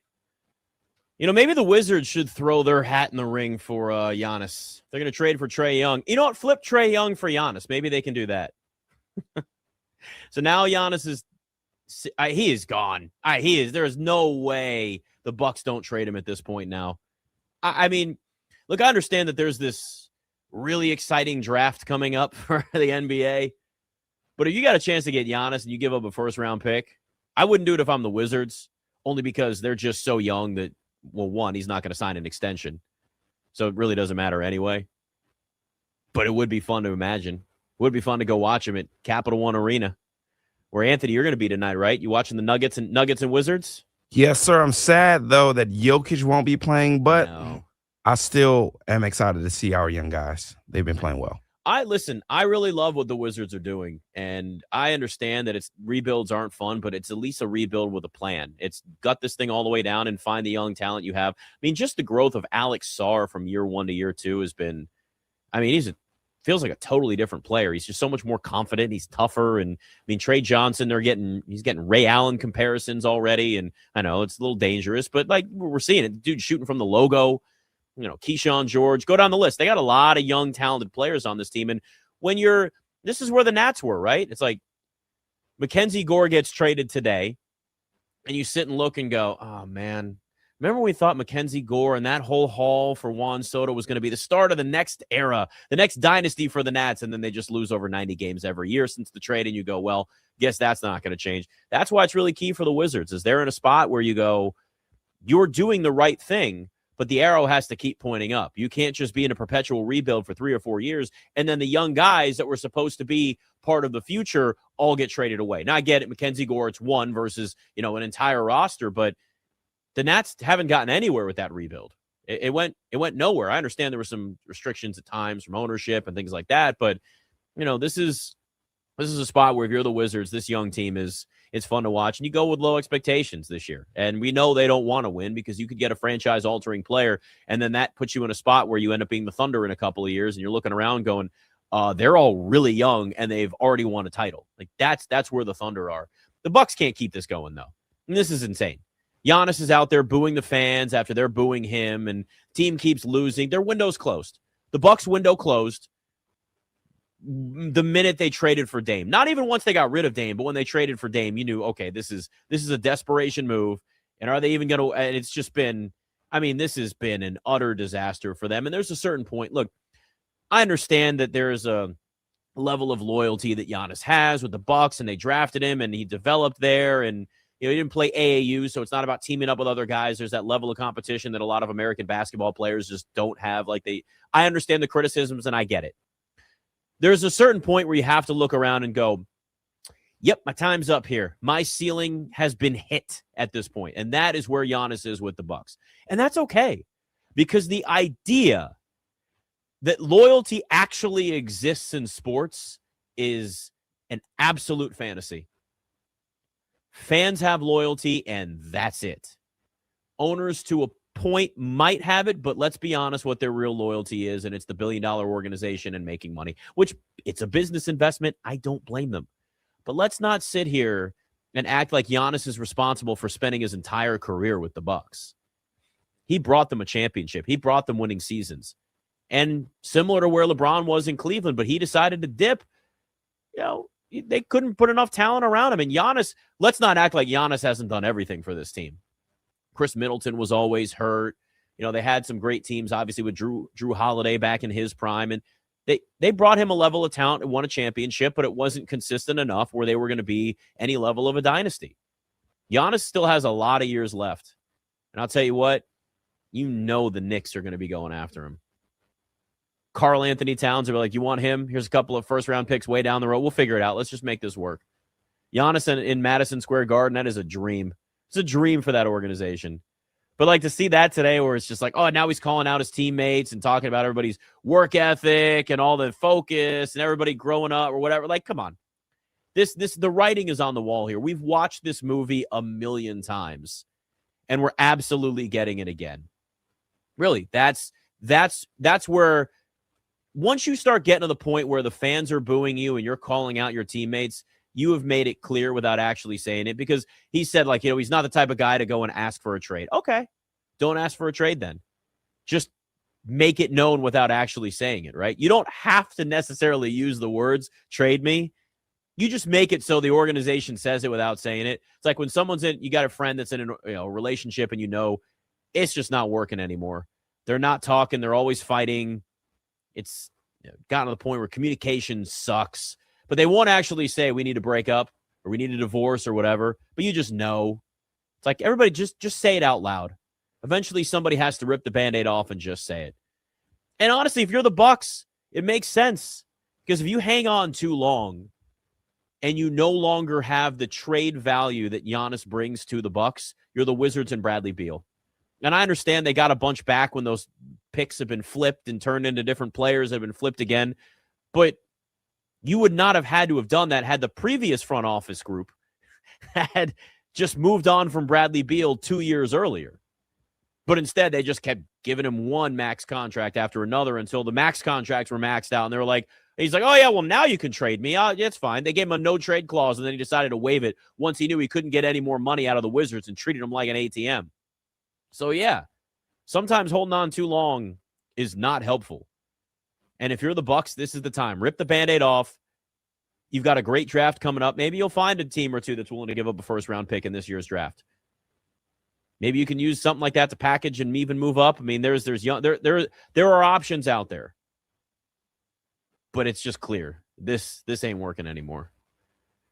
You know, maybe the Wizards should throw their hat in the ring for Giannis. They're going to trade for Trae Young. You know what? Flip Trae Young for Giannis. Maybe they can do that. So now Giannis is he is gone. He is. There is no way the Bucks don't trade him at this point now. I mean, look, I understand that there's this really exciting draft coming up for the NBA. But if you got a chance to get Giannis and you give up a first-round pick, I wouldn't do it if I'm the Wizards, only because they're just so young that, well, one, he's not going to sign an extension. So it really doesn't matter anyway. But it would be fun to imagine. It would be fun to go watch him at Capital One Arena, where, Anthony, you're going to be tonight, right? You watching the Nuggets and Wizards? Yes, sir. I'm sad, though, that Jokic won't be playing, but No. I still am excited to see our young guys. They've been playing well. I really love what the Wizards are doing, and I understand that rebuilds aren't fun, but it's at least a rebuild with a plan. It's gut this thing all the way down and find the young talent you have. I mean, just the growth of Alex Sarr from year 1 to year 2 has been, I mean, feels like a totally different player. He's just so much more confident. He's tougher. And I mean, Trey Johnson, he's getting Ray Allen comparisons already. And I know it's a little dangerous, but like we're seeing it, dude shooting from the logo, you know, Keyshawn George, go down the list. They got a lot of young, talented players on this team. And this is where the Nats were, right? It's like Mackenzie Gore gets traded today and you sit and look and go, oh man, remember when we thought Mackenzie Gore and that whole haul for Juan Soto was going to be the start of the next era, the next dynasty for the Nats, and then they just lose over 90 games every year since the trade, and you go, well, guess that's not going to change. That's why it's really key for the Wizards, is they're in a spot where you go, you're doing the right thing, but the arrow has to keep pointing up. You can't just be in a perpetual rebuild for 3 or 4 years, and then the young guys that were supposed to be part of the future all get traded away. Now, I get it, Mackenzie Gore, it's one versus, you know, an entire roster, but the Nats haven't gotten anywhere with that rebuild. It went nowhere. I understand there were some restrictions at times from ownership and things like that, but you know, this is a spot where if you're the Wizards, this young team it's fun to watch, and you go with low expectations this year. And we know they don't want to win because you could get a franchise-altering player, and then that puts you in a spot where you end up being the Thunder in a couple of years, and you're looking around going, they're all really young and they've already won a title. Like that's where the Thunder are. The Bucks can't keep this going though, and this is insane. Giannis is out there booing the fans after they're booing him, and team keeps losing. Their window's closed. The Bucks' window closed the minute they traded for Dame. Not even once they got rid of Dame, but when they traded for Dame, you knew, okay, this is a desperation move. And are they even going to? And it's just been, I mean, this has been an utter disaster for them. And there's a certain point. Look, I understand that there is a level of loyalty that Giannis has with the Bucks, and they drafted him, and he developed there, and you know, he didn't play AAU, so it's not about teaming up with other guys. There's that level of competition that a lot of American basketball players just don't have. I understand the criticisms, and I get it. There's a certain point where you have to look around and go, yep, my time's up here. My ceiling has been hit at this point, and that is where Giannis is with the Bucks. And that's okay, because the idea that loyalty actually exists in sports is an absolute fantasy. Fans have loyalty, and that's it. Owners, to a point, might have it, but let's be honest what their real loyalty is, and it's the billion-dollar organization and making money, which it's a business investment. I don't blame them. But let's not sit here and act like Giannis is responsible for spending his entire career with the Bucks. He brought them a championship. He brought them winning seasons. And similar to where LeBron was in Cleveland, but he decided to dip, you know, they couldn't put enough talent around him. And Giannis, let's not act like Giannis hasn't done everything for this team. Chris Middleton was always hurt. You know, they had some great teams, obviously, with Drew Holiday back in his prime. And they brought him a level of talent and won a championship, but it wasn't consistent enough where they were going to be any level of a dynasty. Giannis still has a lot of years left. And I'll tell you what, you know the Knicks are going to be going after him. Karl Anthony Towns are like, you want him? Here's a couple of first-round picks way down the road. We'll figure it out. Let's just make this work. Giannis in Madison Square Garden, that is a dream. It's a dream for that organization. But like to see that today where it's just like, oh, now he's calling out his teammates and talking about everybody's work ethic and all the focus and everybody growing up or whatever. Like, come on. The writing is on the wall here. We've watched this movie a million times, and we're absolutely getting it again. Really, that's where once you start getting to the point where the fans are booing you and you're calling out your teammates, you have made it clear without actually saying it, because he said, like, he's not the type of guy to go and ask for a trade. Okay, don't ask for a trade then. Just make it known without actually saying it, right? You don't have to necessarily use the words trade me. You just make it so the organization says it without saying it. It's like when someone's you got a friend that's in a relationship and it's just not working anymore. They're not talking. They're always fighting. It's gotten to the point where communication sucks, but they won't actually say we need to break up or we need a divorce or whatever, but you just know. It's like everybody just say it out loud. Eventually somebody has to rip the Band-Aid off and just say it. And honestly, if you're the Bucks, it makes sense, because if you hang on too long and you no longer have the trade value that Giannis brings to the Bucks, you're the Wizards and Bradley Beal. And I understand they got a bunch back when those picks have been flipped and turned into different players that have been flipped again. But you would not have had to have done that had the previous front office group had just moved on from Bradley Beal 2 years earlier. But instead, they just kept giving him one max contract after another until the max contracts were maxed out. And they were like, he's like, oh, yeah, well, now you can trade me. It's fine. They gave him a no trade clause, and then he decided to waive it once he knew he couldn't get any more money out of the Wizards and treated him like an ATM. So, yeah, sometimes holding on too long is not helpful. And if you're the Bucks, this is the time. Rip the Band-Aid off. You've got a great draft coming up. Maybe you'll find a team or two that's willing to give up a first-round pick in this year's draft. Maybe you can use something like that to package and even move up. I mean, there are options out there. But it's just clear. This ain't working anymore.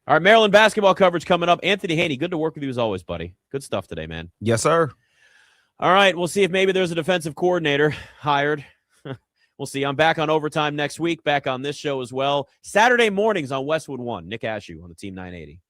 All right, Maryland basketball coverage coming up. Anthony Haney, good to work with you as always, buddy. Good stuff today, man. Yes, sir. All right, we'll see if maybe there's a defensive coordinator hired. We'll see. I'm back on Overtime next week, back on this show as well. Saturday mornings on Westwood 1. Nick Ashew on the Team 980.